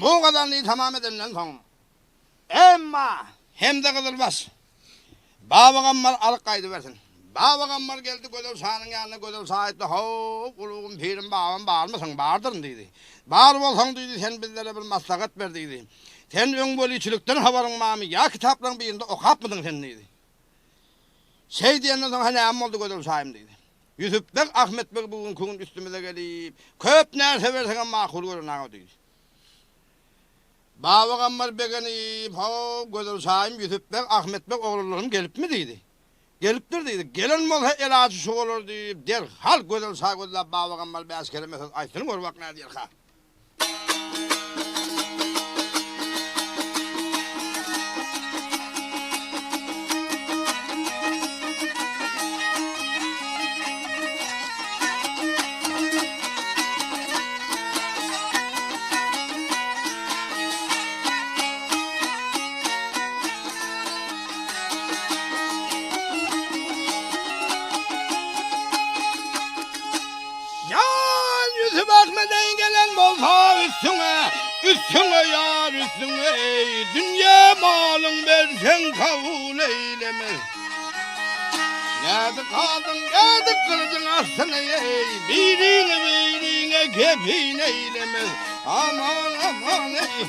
Bu kadarlığı tamam edenden sonra emma hem de kılılmaz. Babagammar alık kaydı versin. Babagammar geldi Gödel Şah'ın yanına, Gödel Şah etti. Hop uluğum pirim babam bağır mısın? Bağırdın dedi. Bağır olsan dedi, sen bizlere bir maslahat ver dedi. Sen ön bölüçülükten havarın mami ya kitapların birinde okap mıdın sen dedi. Şey diyenden sonra hani am oldu Gödel Şah'ım dedi. Yusuf Bek, Ahmet Bek bugün kuyun üstümüze gelip köp nerse versen makul görün ağa dedi. Babagammar begeni hop Gödel Şah'ım, Yusuf Bek, Ahmet Bek oğullarım gelip mi dedi. Geliptir dedi. Gelen mal el acı şu olur deyip derhal Gödel Şah Gödel Babagammar bir askeri mesaj açtın gör bak ne diyor ha. Bakmadan gelen bolsa üstüne, üstüne yar üstüne ey. Dünya malın versen kabul eylemez. Nerede kaldın, nerede kılıcın aslını ey. Birine kepin eylemez. Aman aman ey.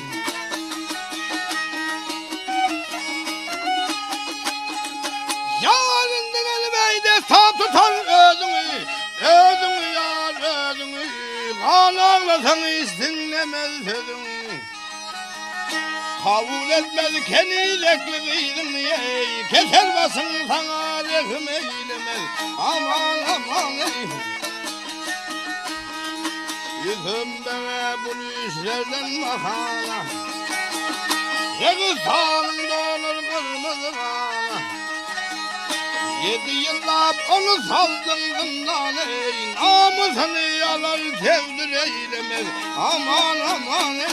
Yarından elbeyde sağ tutan özünü, özünü yar özünü. Ağlarsan istinlemez sözün. Kabul etmez kenilekli kıydın ey. Keser basın sana rehm eylemez. Aman aman ey. Yüzüm bana bu işlerden bakana. Registanında olur kırmızı kana. 7 yıllar onu saldın bundan ey. Namusunu yalar sevdir eylemez. Aman aman ey.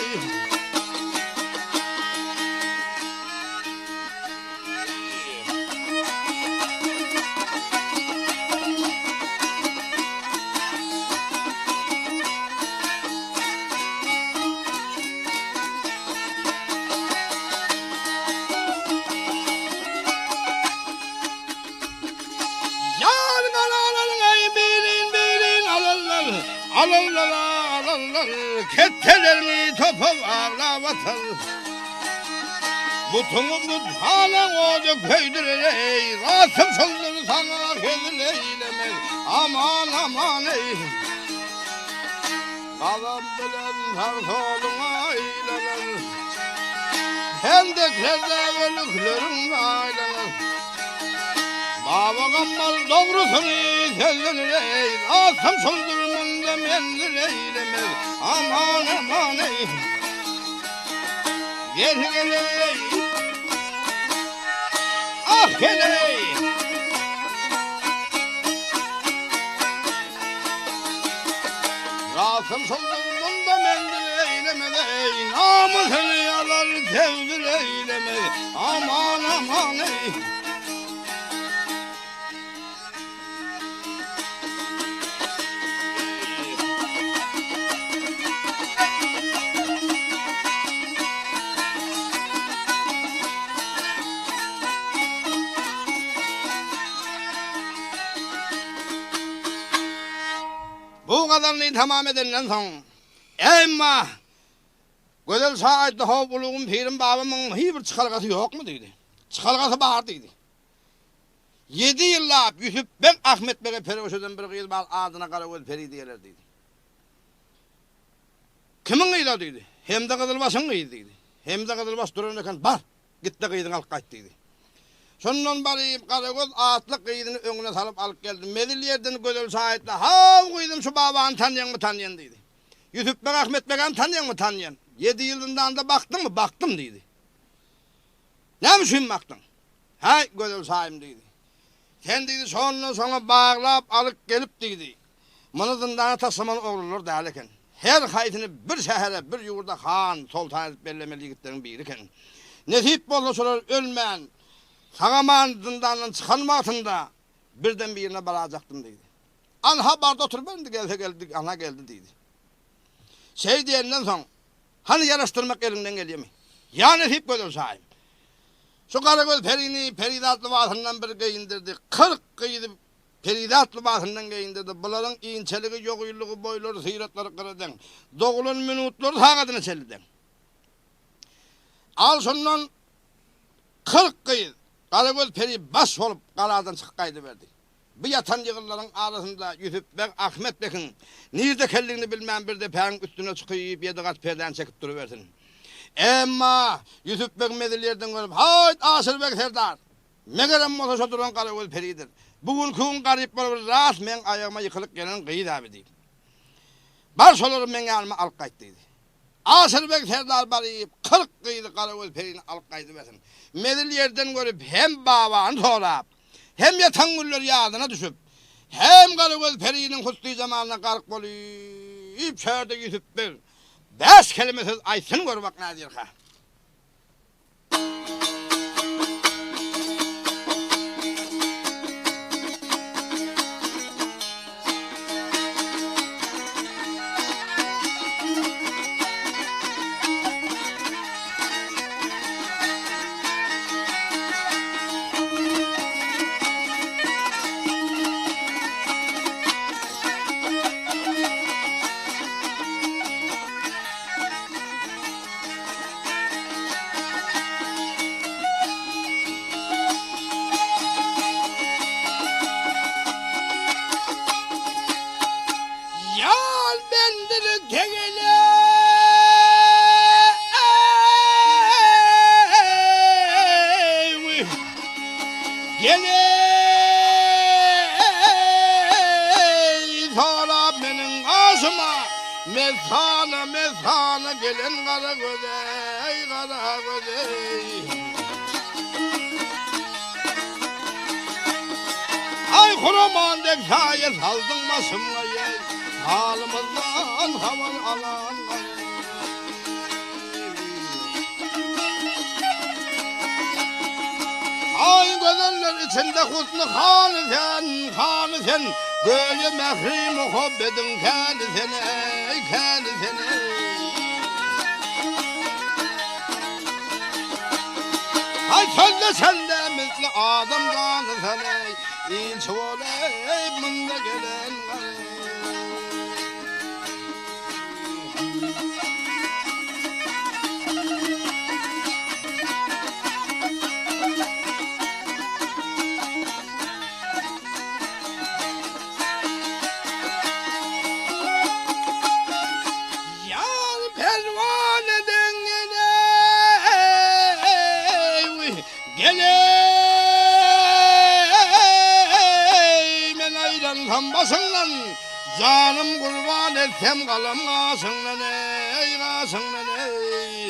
Yar kettelerini topup ağlavatır. Butunu butana oldu köydürey, rasım şıldır sana kedir eylemez. Aman aman ey, kalan bilen sarsoluna eylenir. Hendeklerde ölüklerin eylenir. Baba gammal doğrusunu söylenir ey, rasım şıldırmında mendir eylemez. Aman aman ey, gel gel ey, ah gel ey. Rasım şıldırmında mendir eylemez ey, namusunu yalar tevdir eylemez. Aman aman ey. Bu kadarını tamam edenden son. Emma güzel saatte hovuluğun pirim babamın hiçbir çıkargası yok mu dedi. Çıkargası bağır dedi. 7 yılla Yusuf ben Ahmet Bey'e perişodan bir kız bal adına Karagöz Peri diyorlar dedi. Kimin kıyla dedi. Hem de Kızılbaş'ın kıydı dedi. Hem de Kızılbaş dururken bar gitti kıydın alıp kayıt dedi. Sondan barayıp Karagöz atlı kıydını önüne salıp alıp geldim. Medil yerden güzel saatte hav kıydım şu babanı tanıyan mı tanıyan dedi. Yusuf ben Ahmet Bey'e tanıyan mı tanıyan. 7 yılından da baktın mı? Baktım dedi. Ne mi baktın? Hay güzel sahim dedi. Sen dedi sonra bağlayıp alıp gelip dedi. Bunu zindana taslaman oğlulur derken. Her kayıtını bir şehre bir yurda han sultan edip bellemeli yigitlerin biriken. Nesip olursalar ölmeyen sağaman zindandan çıkanmaktında birden bir yerine baracaktım dedi. Anha barda otur ben de geldik ana geldi dedi. Şey diyenden sonra hani yarıştırmak elinden geliyor mu? Yani hep böyle sahip. Şu Karagöz Peri'ni Peridatlı Vası'ndan bir giyindirdi. 40 kıydı Peridatlı Vası'ndan giyindirdi. Bunların inçeliği, yokuyluğu, boyları, sıyratları kırıdan. Doğulun minutları sağadını çeliden. Al şundan 40 kıydı. Karagöz Peri baş olup karadan çıkkaydı verdi. Bu yatan yığınların arasında Yusuf Bey Ahmet Bey'in nerede kelliğini bilmem bir de perin üstüne çıkıyıp 7 kat perden çekip duruversin. Emma Yusuf Bey medillerden görüp hayt Asır Bey Serdar. Megerem motoşa duran Karagöz Peri'dir. Bugün kığın garip olur rahat men ayağıma yıkılıp gelen kıyıd abi deyip. Baş olurum men yanıma alıp kayıttıydı. Asır Bey Serdar barayıp 40 kıydı Karagöz Peri'ni alıp kaydı versin. Medillerden görüp hem babanı sorap hem yatan güller yağdına düşüp hem Karagöz Peri'nin huslu zamanına karık boluyup şöyle Yusuf Bey 5 kelimesiz aysın gör bak ne diyor ha. Mezana gelen Karagöz ey Karagöz ey. Ay kuruman dek şayet saldın başımla ey. Halımızdan havan alan ay gözeller içinde husnu kanı sen böyle mehri muhabbetin kendi seni ay sözde sende misli adamdan seni ilçi olay bunda gelen Canım kurban etsem kalam kasından ey kasından ey.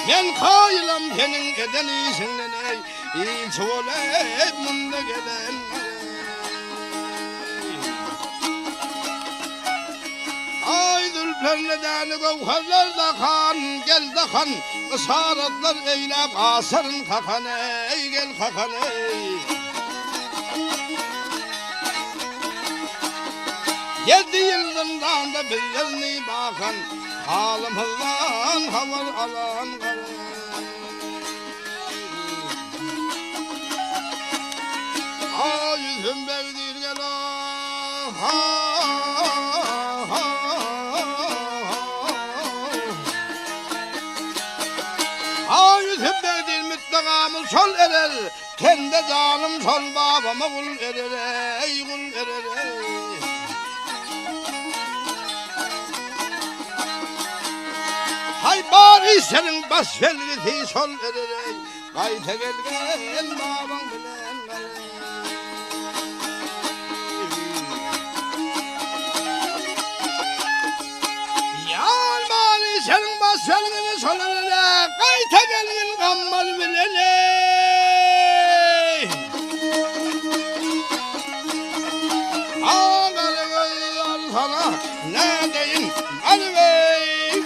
Ben kayılam senin eden iyisinden ey. İlçi olayım bunda gelen ay zülfernedeni gavharlar da kan gel de kan ısaratlar eyle kasarın kakan ey gel kakan ey. 7 yılından da bir yerini bakan halımızdan havar alan ay yüzüm bevdir gel ay yüzüm bevdir müttekamız sol erer kendi canım sol babama kul erer ey kul erer ey. Hay bari senin baş velgisi sol ererek kayta gelgen babam bilen yar bari senin baş velgisi sol ererek kayta gelgen gammar bilen ağalar sana ne deyin alvey.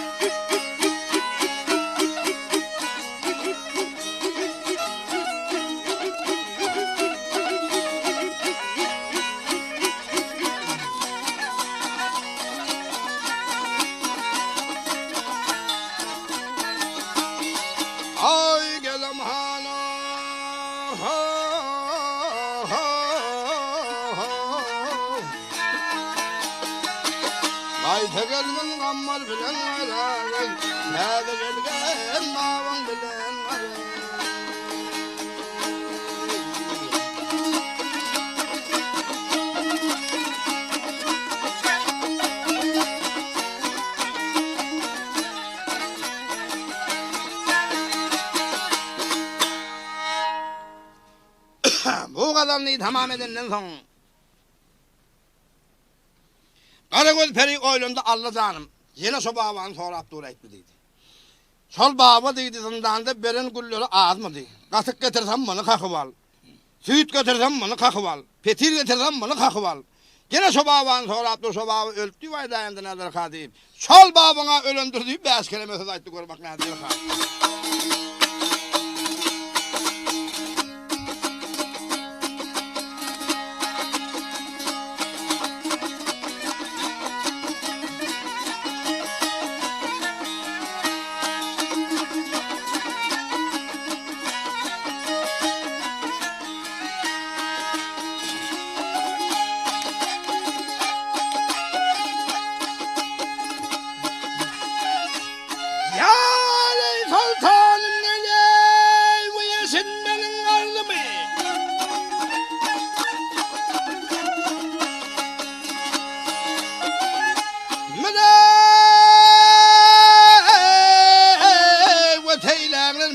Ay gelem hana kayta gelgen gammar bilen aray kayta gelgen babam bilen aray bu kadarını tamam edenden sonra Karagöz peri oylumda Allah canım yine so babanın sonra Abdurrahim dedi. Sol baba dedi zindanda beren gülleri az mı dedi. Katık getirsem bunu kakıp al. Süt getirsem bunu kakıp al. Petir getirsem bunu kakıp al. Yine so babanın sonra Abdurrahim so baba öldü vay dayandı nedir kadıyım. Sol babana ölündürdüğü 5 kelimesi ayıttı görmek nedir kadıyım.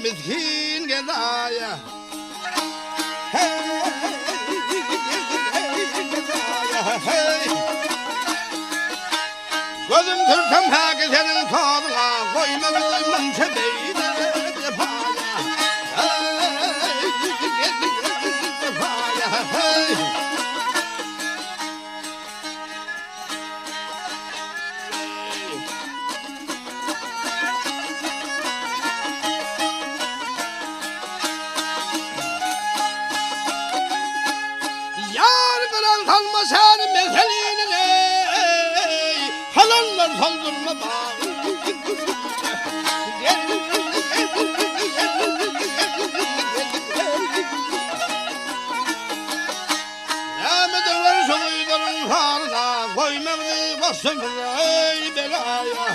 Miskin gedaya gözüm tursam haki senin tadına koymadım sebeyde defaya kalma sen meselini halanlar saldırma bağ Rahmet ver soyların harına koymadı basın ey belaya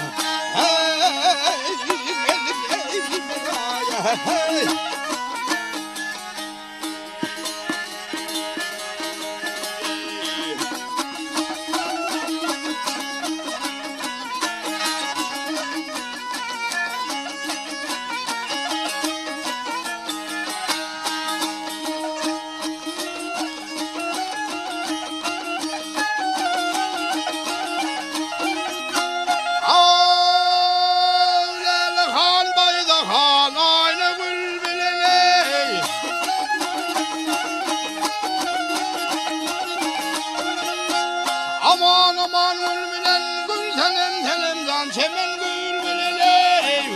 Aman çemen gül bileley.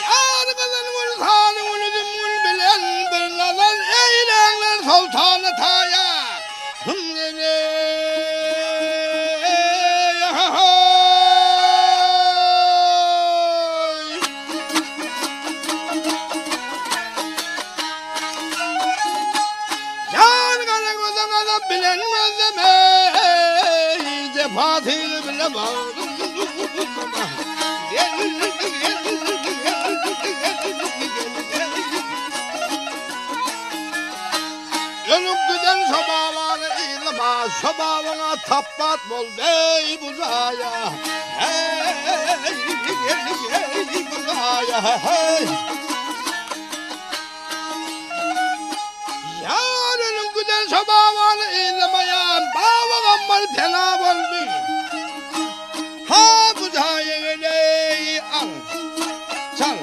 Yar kızın gül tanı gülüdüm gül bilen bir nazar eylenler sultanı taya. Bilen gözleme cefatını bile bağırdım. Ölüp giden sobaları ilma, sobağına tappat bol ey buzaya. Hey buzaya hey. Yarın güden sabahını izlemeye bağlı var fena oldu. Ha bu da yeğeneyi al, çal.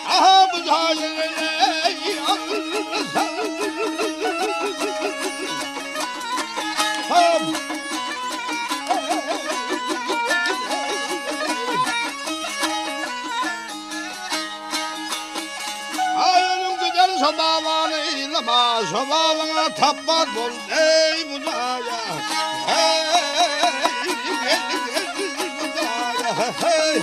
Ha bu da yeğeneyi al, çal. Sobavanı ilma, sobavana tappat bol ey budaya. Hey budaya hey.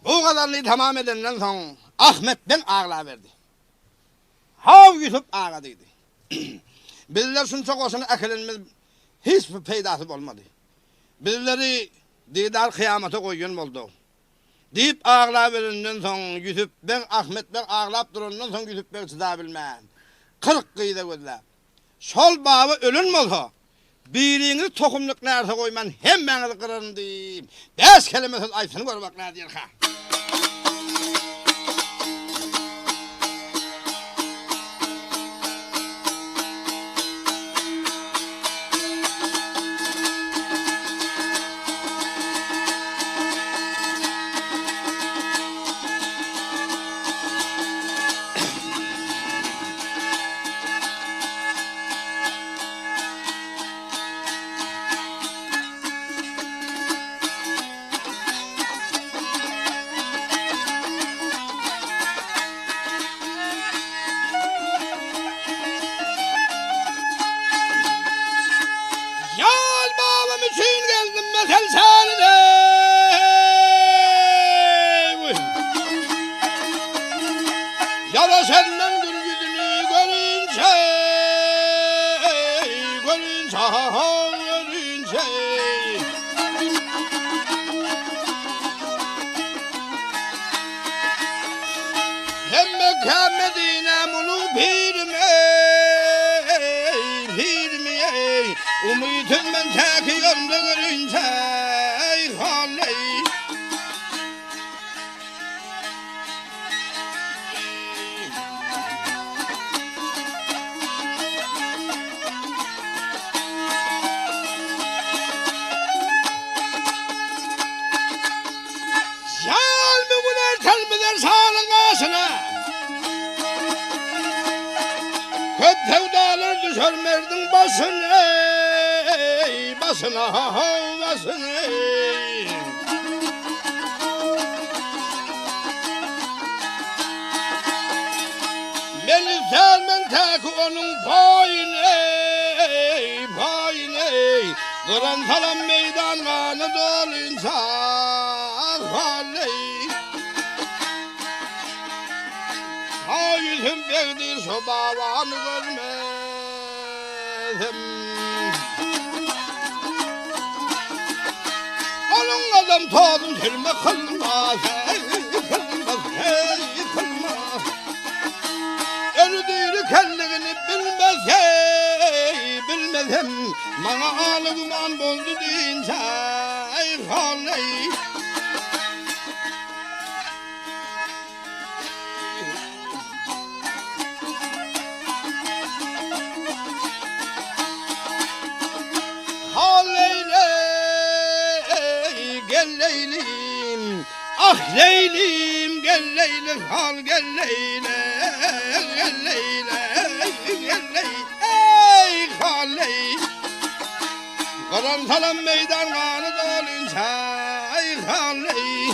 Bu kadarını tamam edenden sonra Ahmet'ten ağla verdi. Hav Yusuf ağladıydı. Bizler şun çok olsun ekilenimiz hiçbir peydası olmadı. Bizleri didar kıyamete koyun oldu. Deyip ağla verinden sonra Yusuf ben Ahmet ben ağlap durundan sonra Yusuf ben size bilmem. 40 kıyıda gözler. Sol bağı ölün mü olsa? Biriniz tokumluk nerede koyman hemen kırın diyeyim. 5 kelimesiz ayısını görmek ne diyor ha? Mesel saline ya da senden gül yüzünü görünce hem Mekke Medine bunu bilmey Umudum ben tek yolda görünce haley. Yal mı bunlar kalbiler sağlığın ağasına. Köp sevdalar düşer merdin başına. Basına basına. Beni sevmen tek onun payine. Kıran salam meydan kanı dolunca haley. Ha yüzüm bektir sobavanı görmedim. Onun adam tadın telme kılmaz, kılmaz. Ölü değil kendini bilmez, söylesem bana ağlı duman boldu deyince ay halay. Ah Leylim gel Leylim hal gel Leyle gel Leyle gel Leyle ey hal Ley Karan salam meydan kanı dolunca ey hal Ley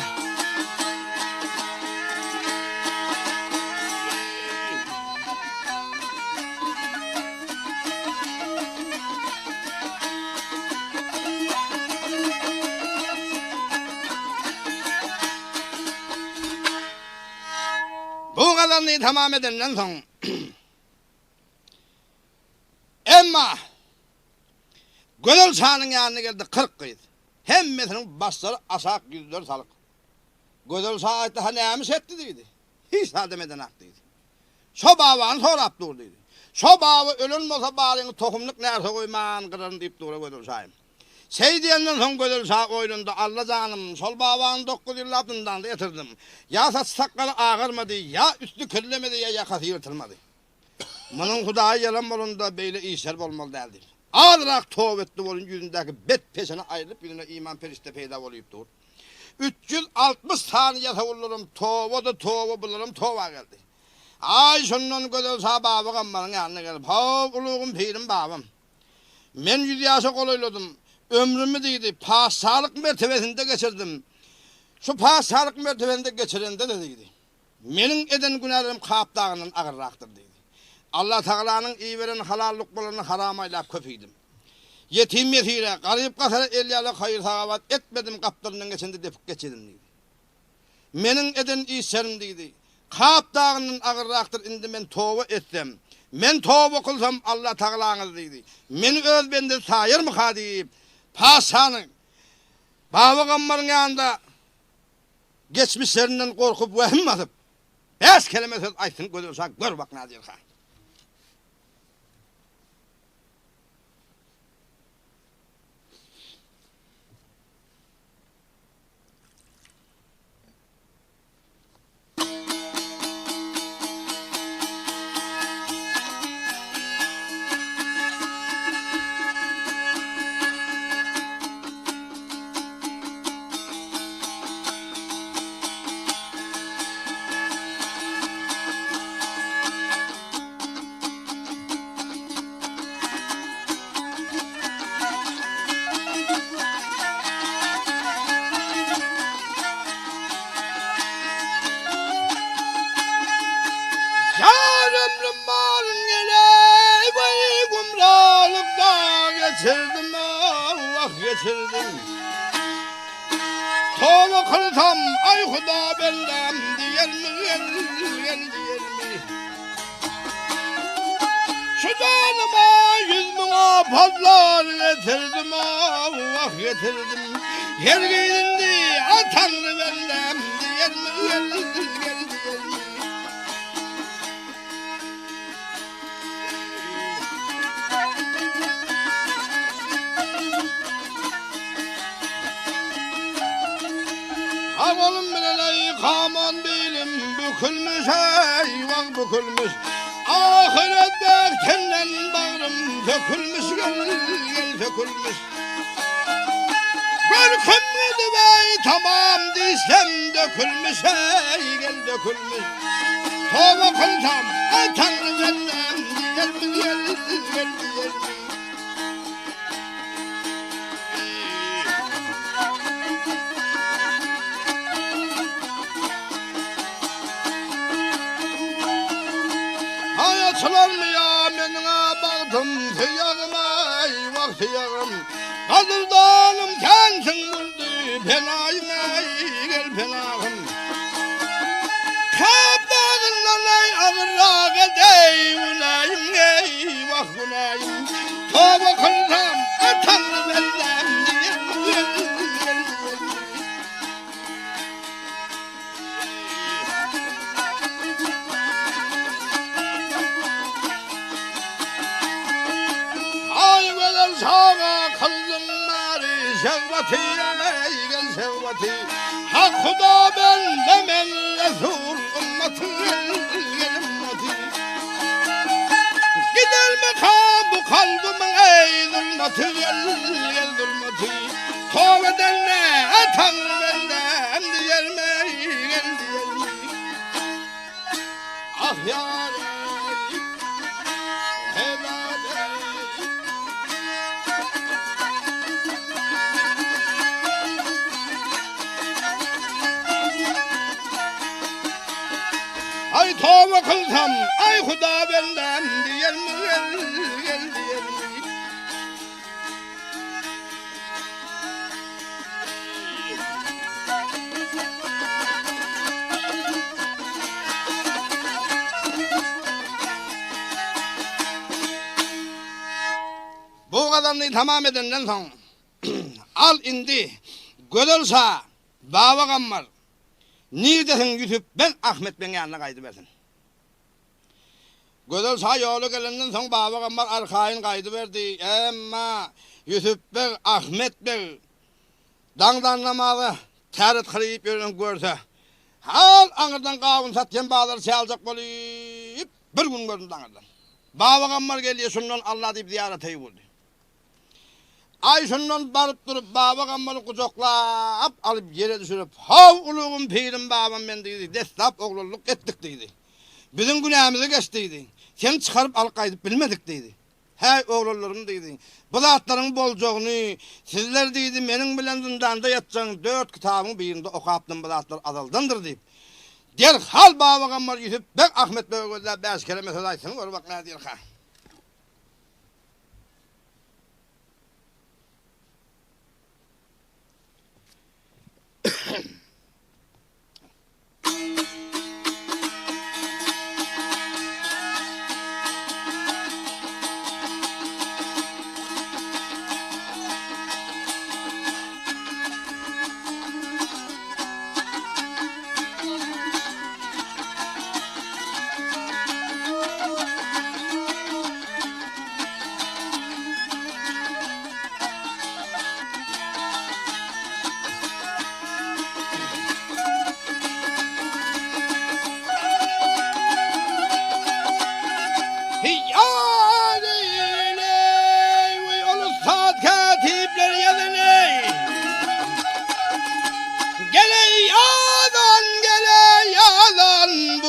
Bu kadarını tamam edenden sonra emma Gönül Şah'ın yanına geldi 40 kıydı. Hemmesinin başları aşağı yüzleri salık. Gönül Şah ayette ha neymiş etti dedi. Hiç demeden aktıydı. Şu babanı sonra yaptı oradaydı. Şu baba ölün olsa bağlayın tohumluk nerede koyman kırarın deyip doğru Gönül Şah'ım. Şey diyenden son Gönül Şah oyununda Allah canım sol babanın 9 yıl altından da yatırdım. Ya saç sakalı ağırmadı ya üstü kirlemedi ya yakası yırtılmadı. Bunun Hudayı yalan bolunda böyle işler olmalı değildir. Ağırarak tövbe etti olun yüzündeki bet peşine ayrılıp yüzüne iman perişte peyda olup dur. 360 tane yatavulurum tövbe bulurum tövbe geldi. Ay şunun Gönül Şah babı kammarın yanına gelip ha uluğum pirim babam. Men 100 yaşa koloyladım. Ömrümü dedi, sağlık mertebesinde geçirdim. Şu sağlık mertebesinde geçirende de dedi. Benim eden günahlarım Kaf Dağı'nın ağırraktır dedi. Allah Teala'nın iyi veren halallık bulanı haramayla köpeydim. Yetim yetire, garip kasara elyalı hayır sağavat etmedim kaplarının geçinde defuk geçirdim dedi. Benim eden iyi serim dedi. Kaf Dağı'nın ağırraktır indi ben tövbe etsem. Men tövbe kılsam Allah Teala'nız dedi. Beni öz bende sayır mı kadip? Paşanın Baba Gammar'ın yanında geçmişlerinden korkup vehim atıp 5 kelime söz aytın Gönül Şah gör bak Nazir Han. Geçirdim Allah geçirdim. Tövbe kılsam ay Huda benden diyer mi? Şu canıma 100 buna fazla getirdim Allah getirdim. Yer giyindi Tanrı benden diyer mi? Oğlum bileley kaman bilim bükülmüş eyvah bükülmüş. Ahirette tenden bağrım dökülmüş gel dökülmüş. Görkümlü bey tamam diysem dökülmüş gel dökülmüş. Tövbe kılsam Tanrı cennet gel. Açılar mı ya menine baktım tıyağıma eyvah tıyağım. Kadırdanım sensin buldu penayım gel penayım. Kaf Dağı'ndan ağırrak edey günayım eyvah günayım. Tövbe kılsam Tanrı benden gel. kıldım mari şevvati gel şevvati. Hak Huda benden Resul ümmeti gel ümmeti. Gider makam bu kalbim ey zulmeti gel zulmeti. Tövbedenle Tanrı benden diyerme gel diyerme. Ah yar ay tövbe kılsam ay Huda benden diyer mi gel diyer mi? Bu kadarını tamam edenden sonra al indi gödülse baba kammar neredesin Yusuf ben Ahmet ben yanına kaydı versin. Gödülse yolu gelenden sonra baba kammar arkayın kaydı verdi ama Yusuf ben Ahmet ben dangdanlamalı terit kırıyıp görse al anırdan kavun satken bağları çalacak olup bir gün gördüm anırdan. Baba kammar geliyor şundan Allah deyip ziyarete vurdu. Ay şundan barıp durup baba kammarı kucaklap alıp yere düşürüp hav uluğum pirim babam ben dedi. Destap oğlulluk ettik dedi. Bizim günahımızı geçtiydi. Seni çıkarıp alıp kaydıp bilmedik dedi. Hey oğlullarım dedi. Bu zatların bolcoğunu sizler dedi benim bilen zindanda yatacağın 4 kitabın birinde okuyaptım bu zatlar azaldandır deyip. Derhal baba kammarı gidip ben Ahmet Bey'e gözler 5 kere mesaj açsın var bak ne derhal.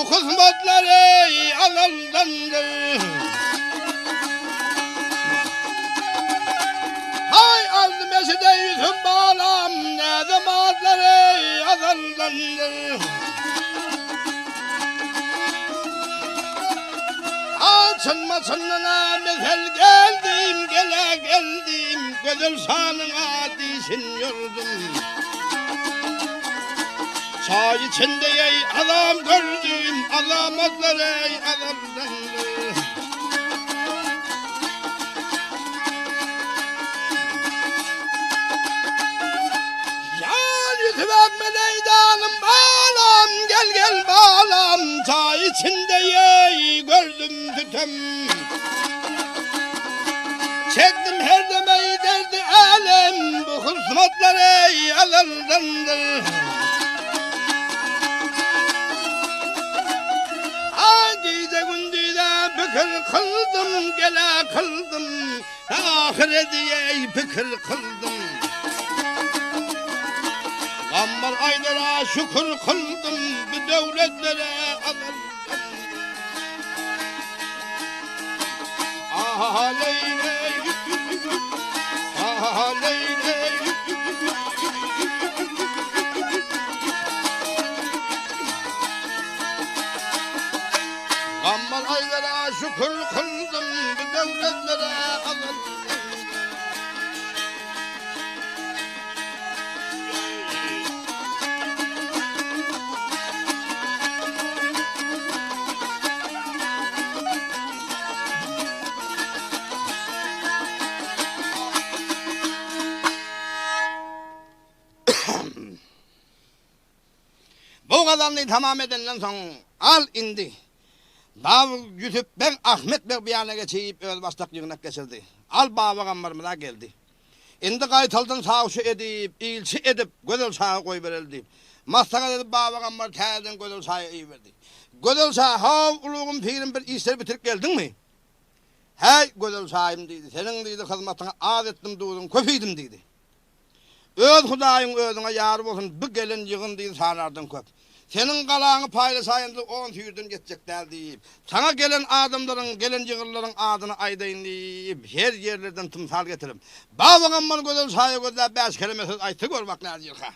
Kısmetleri azaldandır. Hay aldım eşide yüzüm bağlam ne zamanları azaldandır. Açınma çınına mesel geldim gele geldim gözül sanına dişin yordum. Çay içinde ey adam gördüm, alamazlar ey adamdandır. Yar Yusuf Ahmet eydanım bağlam, gel gel bağlam. Çay içinde ey gördüm tütem. Çektim her demeyi derdi alem, bu kısmetler ey adamdandır. Gece gündüze fikir kıldım, gele kıldım, ahiret diye fikir kıldım. Gammar aylara şükür kıldım, bir devletlere alırdım. Ah leyley, ah leyley. Gammar aylara şükür kıldım, bir devletlere alırdım. Bu kadarını tamam edenden sonra al indi. Bav Yusuf ben Ahmet Bey bir yana geçeyip öl bastak yığınak geçirdi. Al baba gambarımına geldi. Indi qaytaldan sağışı edip, ilçi edip, gödel sağa koy verildi. Masağa edip babagambar təyədən gödel sağa iyi verdi. Gödel sağa, hav uluğum pirim bir işler bitirip geldin mi? Hey gödel sağım dedi, senin dedi hizmetine az ettim doğdun, köpeydim dedi. Öz Hudayın özüne yar olsun, bu gelin yığın dedi sanardın köp. Senin kalağını paylaşayındı 10 tüyürdün geçecekler deyip. Sana gelen adamların, gelen yığırların adını aydayın deyip. Her yerlerden tımsal getirim. Babağım bana gödel sağa gödel 5 kelimesiz aytı gör bak ne diyilka.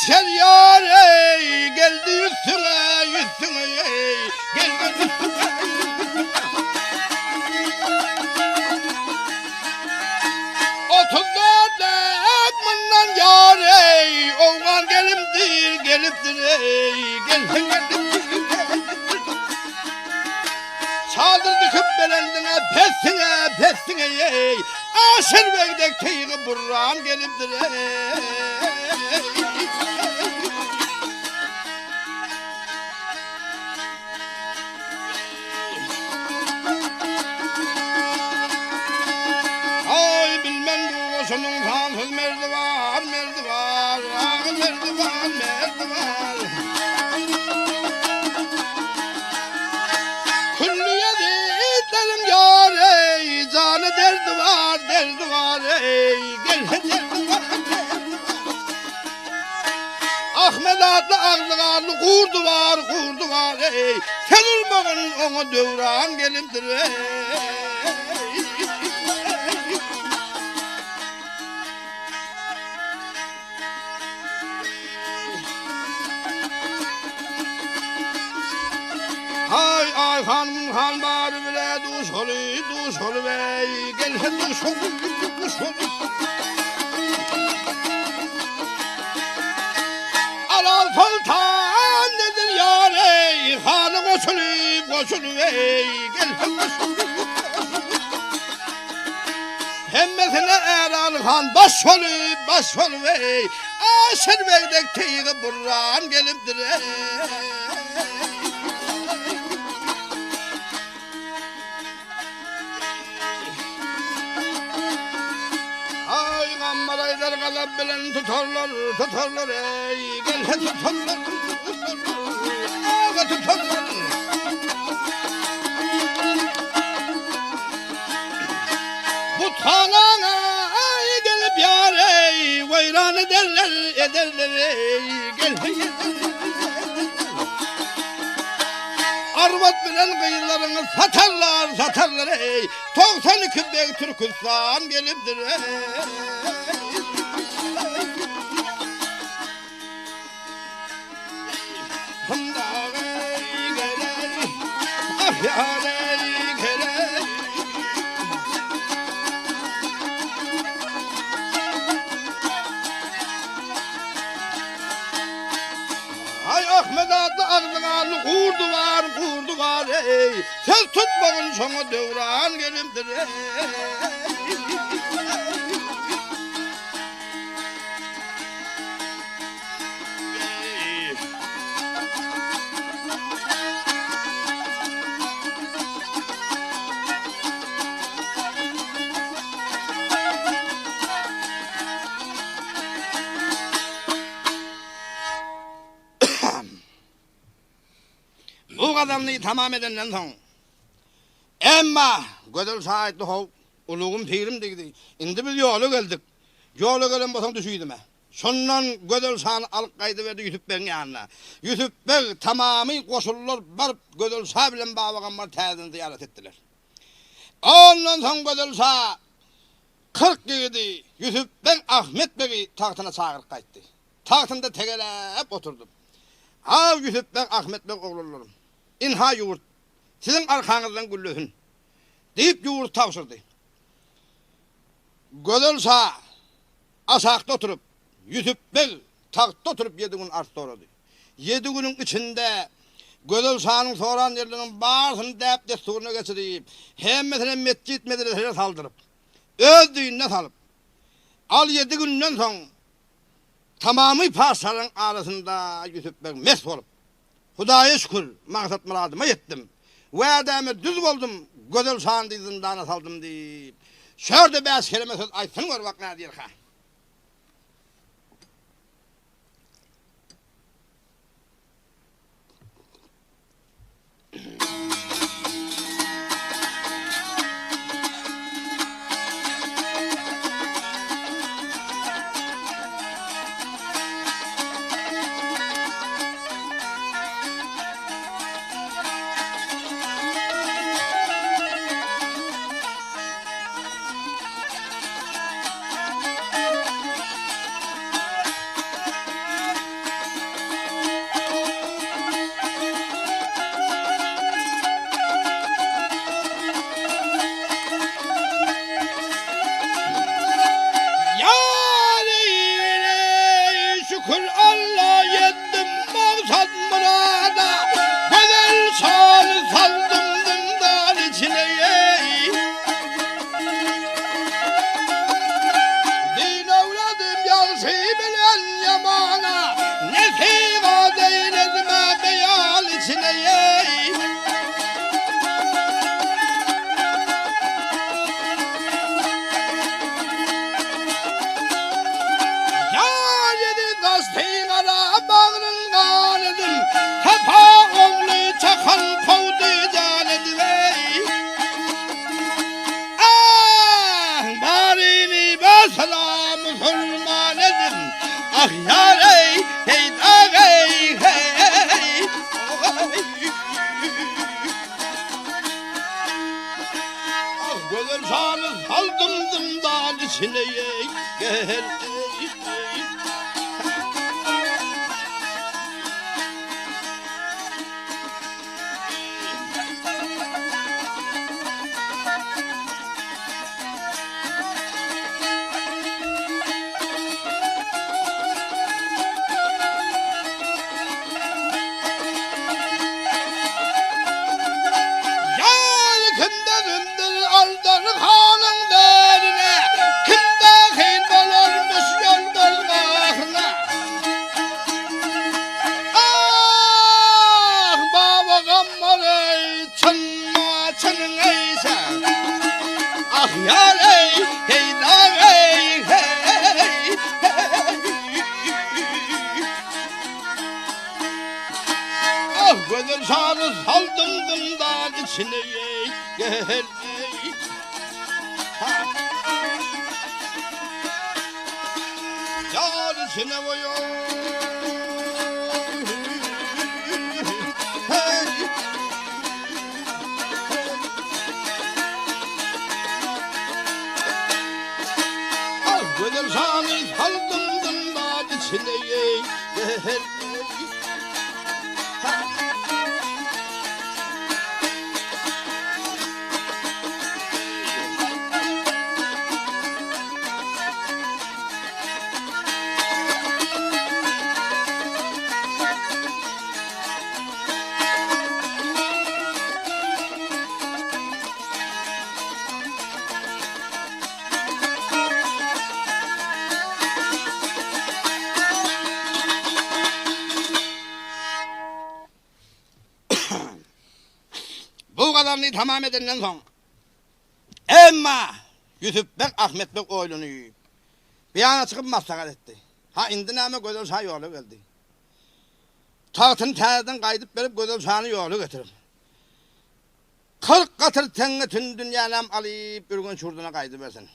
Gel yar ey, geldi yüzüne ey, geldi yüzüne. Otuzlarda ekmandan yar ey, oğlan geliptir ey, geliptir. Çaldırdı kübbelendine, pesine ey, aşır beydek teygi burran geliptir ey. Şunun kansız merdivan. Külliye ditlerim yar ey, canı derdi var ey, gel derdi var. Ahmet adlı ağzı kurdu var ey, sen olmağın ona dövran gelimdir ey. Ay han bari bile duş olu bey, gel duş olu. Alal sultan nedir yar ey, hanı koşulu ey, gel koşulu. Hemmesine Eral Han baş olu ey, aşır beydek teygi burran geliptir ey. Maraylar kalap bilen tutarlar ey, gel tutarlar. Bu tanana gelip yar ey, vayran ederler ey, gel. Arvat bilen kıyılarını satarlar ey, 92 bey Türkistan gelipdir ey. Ay Ahmet adlı ağzına kurdu var ey, sen tutmağın sonu devran gelimdir ey. Bu adamlığı tamam edenden son. Emma gödel saatli hov, uluğum pirim dedi. Indi biz yolu geldik. Yolu gelen basam düşüydüm he. Sondan gödel sağını alıp kaydı verdi Yusuf Bey'in yanına. Yusuf Bey tamamı koşullar barıp gödel sağ bilen bağlaganlar təyədən ziyaret ettiler. Ondan son gödel sağ 40 yedi Yusuf Bey Ahmet Bey'i tahtına çağırıp kayıttı. tahtında tegelep oturdum. Av Yusuf Bey, Ahmet Bey oğullarım. İnha yurt, sizin arkanızdan güllühün. Deyip yurt tavsırdı. Gödel sağ, asakta oturup, Yusuf Bey tahtta oturup 7 gün art doğradı. 7 günün içinde Gödel sağının soğuran yerlerinin bağırsını deyip desturuna geçirip, hemmesine mescit medresine saldırıp, öz düğününe salıp, al 7 günden son tamamı parçaların arasında Yusuf Bey mest olup, Hudaya şükür maksat muradıma yettim. Vademe düz oldum, Gödel sağın zindana saldım deyip, şöyle 5 kelime söz aytsın var bak ne diyor ha. Şükür Allah yettim maksat murada, Gödel sağını saldım zindan içine. Din evladım yalsı bilen yamana, nesiva değil etme beyal içine. Seyara bağrın ganedim, Tepa oğlu çakan kovdu canedim. Ah barini basala musulman edin, ah yar ey hey da hey hey. Ah Gödel sağını saldım zindan içine gel. Aldar hanın derine, kim dahil olurmuş yol bozgahına. Ah baba gammar ey, çınma çının eyse, ah yar ey, hey da ey, hey, ah Gödel sağını saldım zindan içine gel. Yar içine koyuyor. Ah Gödel sağını saldım zindan içine gel. Bu kadarını tamam edenden son. Emma Yusuf Bey Ahmet Bey oğlunu bir yana çıkıp maslahat etti. Ha indi neme Gödel sağ yolu geldi. Tahtını terden kaydıp verip Gödel sağını yolu götürüp. 40 katır tenge tün dünyanam alıp bir gün şurduna kaydı versin.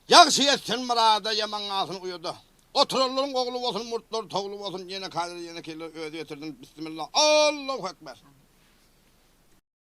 Yakşı yetsin mırada yaman ağzını uyudu. Otururların oğlu olsun, murtlar toğlu olsun, yine kadir yine kirli ödü yetirdin. Bismillah, Allahu Ekber.